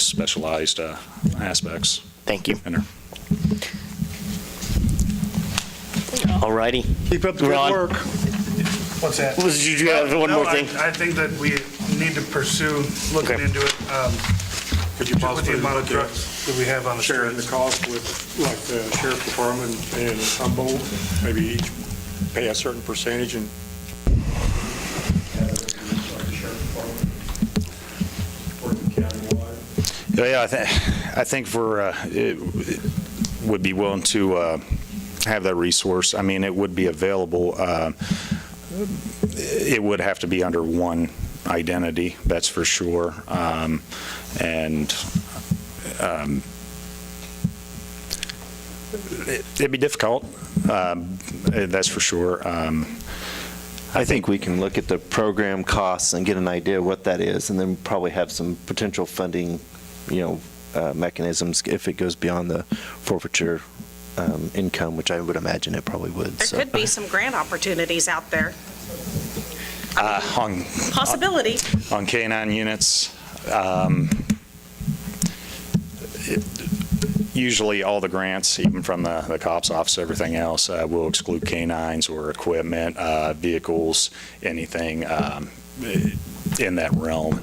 specialized aspects. Thank you. All righty. Keep up the good work. What's that? Did you have one No, more thing? I think that we need to pursue looking Okay. into it. Could you With possibly the amount of look at trucks that we have on the sharing the streets. cost with, like, the sheriff department and Humboldt? Maybe each pay a certain percentage and Yeah, I think would be willing to have that resource. I mean, it would be available. It would have to be under one identity, that's for sure. It'd be difficult, that's for sure. I think we can look at the program costs and get an idea what that is, and then probably have some potential funding, mechanisms if it goes beyond the forfeiture income, which I would imagine it probably would. There could be some grant opportunities out there. Possibility. On K-9 units, usually all the grants, even from the cops office, everything else, will exclude K-9s or equipment, vehicles, anything in that realm.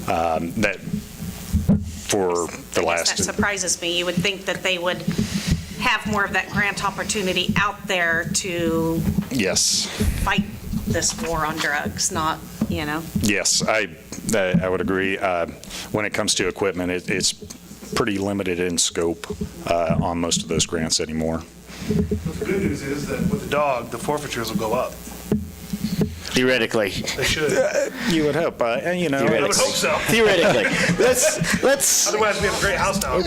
That for the last. That surprises me. You would think that they would have more of that grant opportunity out there to Yes. fight this war on drugs, not, Yes, I would agree. When it comes to equipment, it's pretty limited in scope on most of those grants anymore. The good news is that with the dog, the forfeitures will go up. Theoretically. They should. You would hope, and I would hope so. Theoretically. Let's Otherwise, we have a great house dog.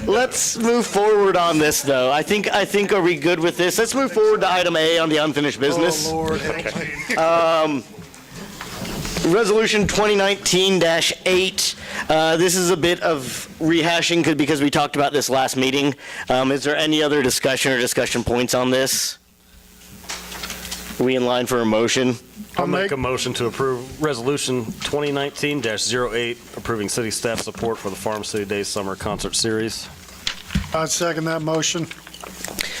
let's move forward on this, though. I think are we good with this? Let's move forward to item A on the unfinished business. Oh, Lord, help me. Resolution 2019-8. This is a bit of rehashing because we talked about this last meeting. Is there any other discussion or discussion points on this? Are we in line for a motion? I'll make a motion to approve Resolution 2019-08, approving city staff support for the Farm City Days Summer Concert Series. I'd second that motion.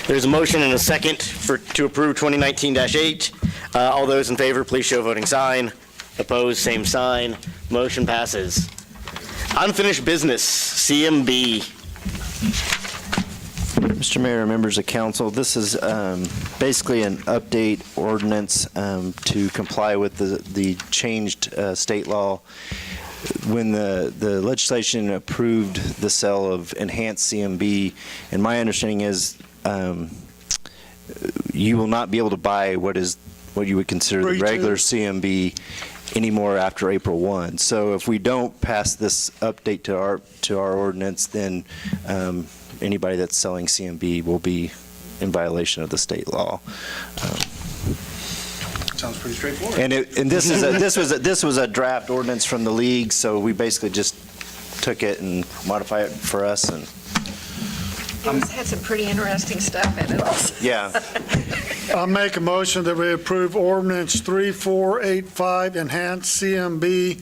There's a motion and a second to approve 2019-8. All those in favor, please show voting sign. Opposed, same sign. Motion passes. Unfinished business, CMB. Mr. Mayor, members of council, this is basically an update ordinance to comply with the changed state law. When the legislation approved the sale of enhanced CMB, and my understanding is you will not be able to buy what you would consider the regular CMB anymore after April 1. So if we don't pass this update to our ordinance, then anybody that's selling CMB will be in violation of the state law. Sounds pretty straightforward. And this was a draft ordinance from the league, so we basically just took it and modified it for us, and It had some pretty interesting stuff in it. yeah. I'll make a motion that we approve ordinance 3485, enhanced CMB,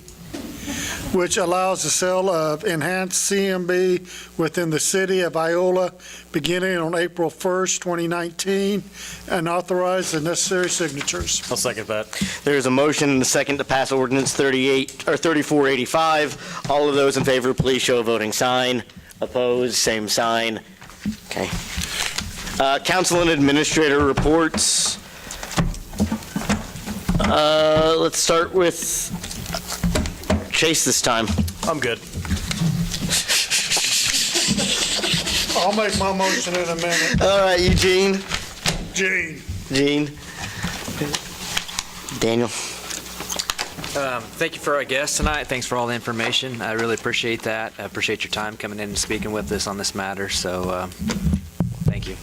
which allows the sale of enhanced CMB within the city of Iola beginning on April 1st, 2019, and authorize the necessary signatures. I'll second that. There's a motion and a second to pass ordinance 3485. All of those in favor, please show a voting sign. Opposed, same sign. Okay. Council and administrator reports. Let's start with Chase this time. I'm good. I'll make my motion in a minute. All right, Eugene. Gene. Daniel. Thank you for our guests tonight. Thanks for all the information. I really appreciate that. I appreciate your time coming in and speaking with us on this matter. So, thank you.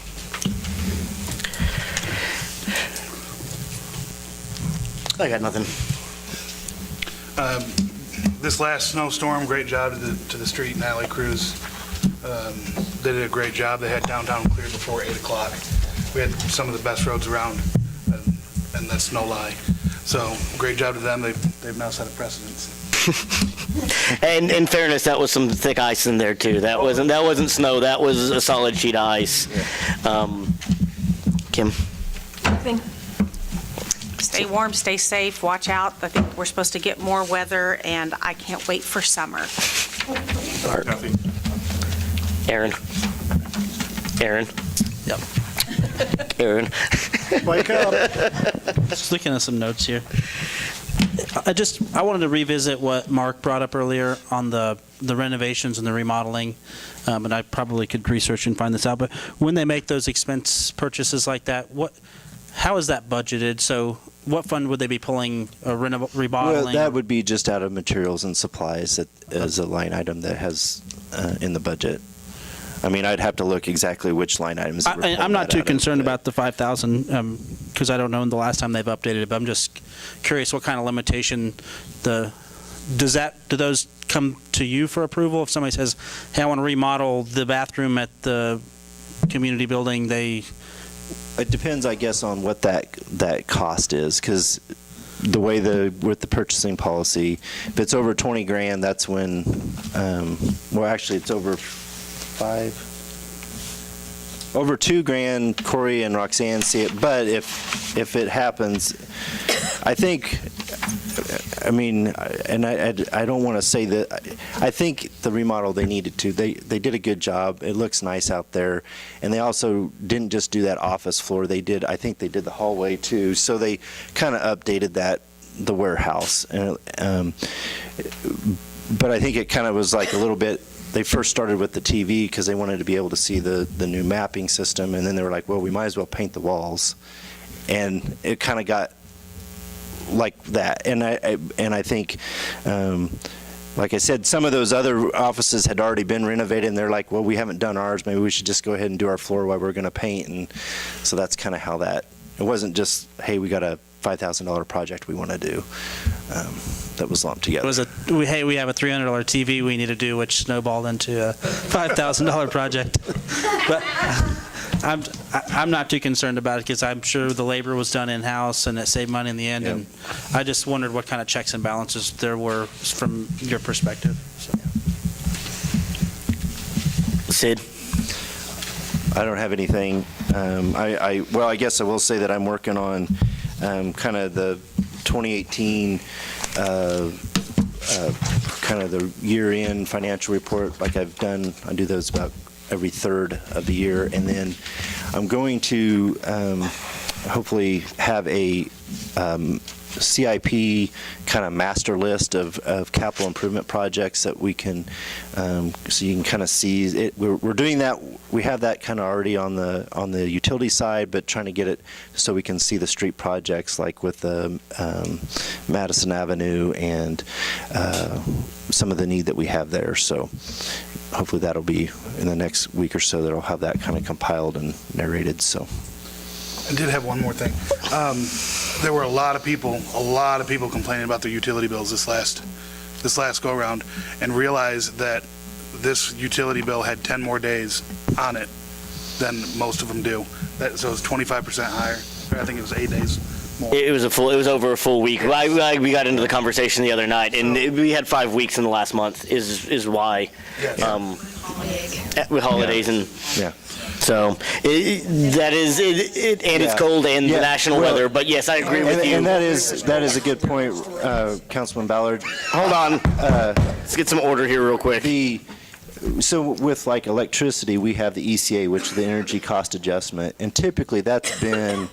I got nothing. This last snowstorm, great job to the street and alley crews. They did a great job. They had downtown cleared before 8 o'clock. We had some of the best roads around, and that's no lie. So great job to them. They've now set a precedence. And in fairness, that was some thick ice in there too. That wasn't snow. That was a solid sheet of ice. Kim. Nothing. Stay warm, stay safe, watch out. I think we're supposed to get more weather, and I can't wait for summer. Aaron? Aaron? Yep. Aaron? Wake up. Just looking at some notes here. I wanted to revisit what Mark brought up earlier on the renovations and the remodeling, and I probably could research and find this out, but when they make those expense purchases like that, how is that budgeted? So what fund would they be pulling, remodeling? Well, that would be just out of materials and supplies as a line item that has in the budget. I mean, I'd have to look exactly which line items. I'm not too concerned about the 5,000 because I don't know the last time they've updated it, but I'm just curious what kind of limitation do those come to you for approval? If somebody says, hey, I want to remodel the bathroom at the community building, It depends, I guess, on what that cost is, because the way with the purchasing policy, if it's over 20 grand, that's when, well, actually, it's over over 2 grand, Corey and Roxanne see it, but if it happens, I think, I mean, and I don't want to say that, I think the remodel they needed to, they did a good job. It looks nice out there, and they also didn't just do that office floor. I think they did the hallway too, so they kind of updated the warehouse. But I think it kind of was like a little bit, they first started with the TV because they wanted to be able to see the new mapping system, and then they were like, well, we might as well paint the walls. And it kind of got like that. And I think, like I said, some of those other offices had already been renovated, and they're like, well, we haven't done ours. Maybe we should just go ahead and do our floor while we're going to paint. And so that's kind of how that, it wasn't just, hey, we got a $5,000 project we want to do. That was lumped together. it was hey, we have a $300 TV we need to do, which snowballed into a $5,000 project. But I'm not too concerned about it because I'm sure the labor was done in-house and it saved money in the end. Yep. And I just wondered what kind of checks and balances there were from your perspective. So. Sid? I don't have anything. Well, I guess I will say that I'm working on kind of the 2018 kind of the year-end financial report like I've done. I do those about every third of the year, and then I'm going to hopefully have a CIP kind of master list of capital improvement projects that we can, so you can kind of see it. We're doing that. We have that kind of already on the utility side, but trying to get it so we can see the street projects like with the Madison Avenue and some of the need that we have there. So hopefully that'll be in the next week or so that I'll have that kind of compiled and narrated. So. I did have one more thing. There were a lot of people complaining about their utility bills this last go around, and realized that this utility bill had 10 more days on it than most of them do. So it's 25% higher. I think it was 8 days more. It was over a full week. We got into the conversation the other night, and we had 5 weeks in the last month. Is why. With holidays and. Yeah. So that is it, and it's cold and the national weather. But yes, I agree with you. And that is a good point, Councilman Ballard. Hold on, let's get some order here real quick. So with like electricity, we have the ECA, which is the energy cost adjustment, and typically that's been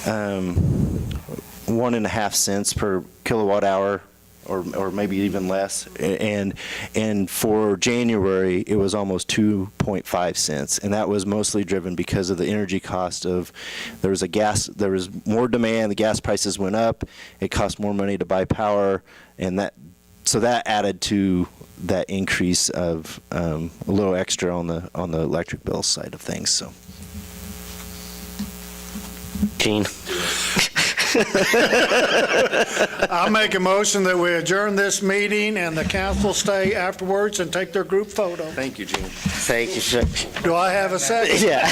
1.5 cents per kilowatt hour. Or maybe even less, and for January it was almost 2.5 cents, and that was mostly driven because of the energy cost of there was more demand, the gas prices went up, it cost more money to buy power, and that added to that increase of a little extra on the electric bill side of things. So, Gene. I'll make a motion that we adjourn this meeting and the council stay afterwards and take their group photo. Thank you, Gene. Thank you, sir. Do I have a second? Yeah.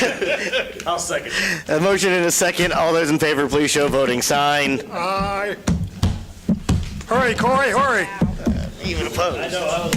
I'll second. A motion and a second. All those in favor, please show voting sign. Aye. Hurry, Corey, hurry. Even opposed. I know.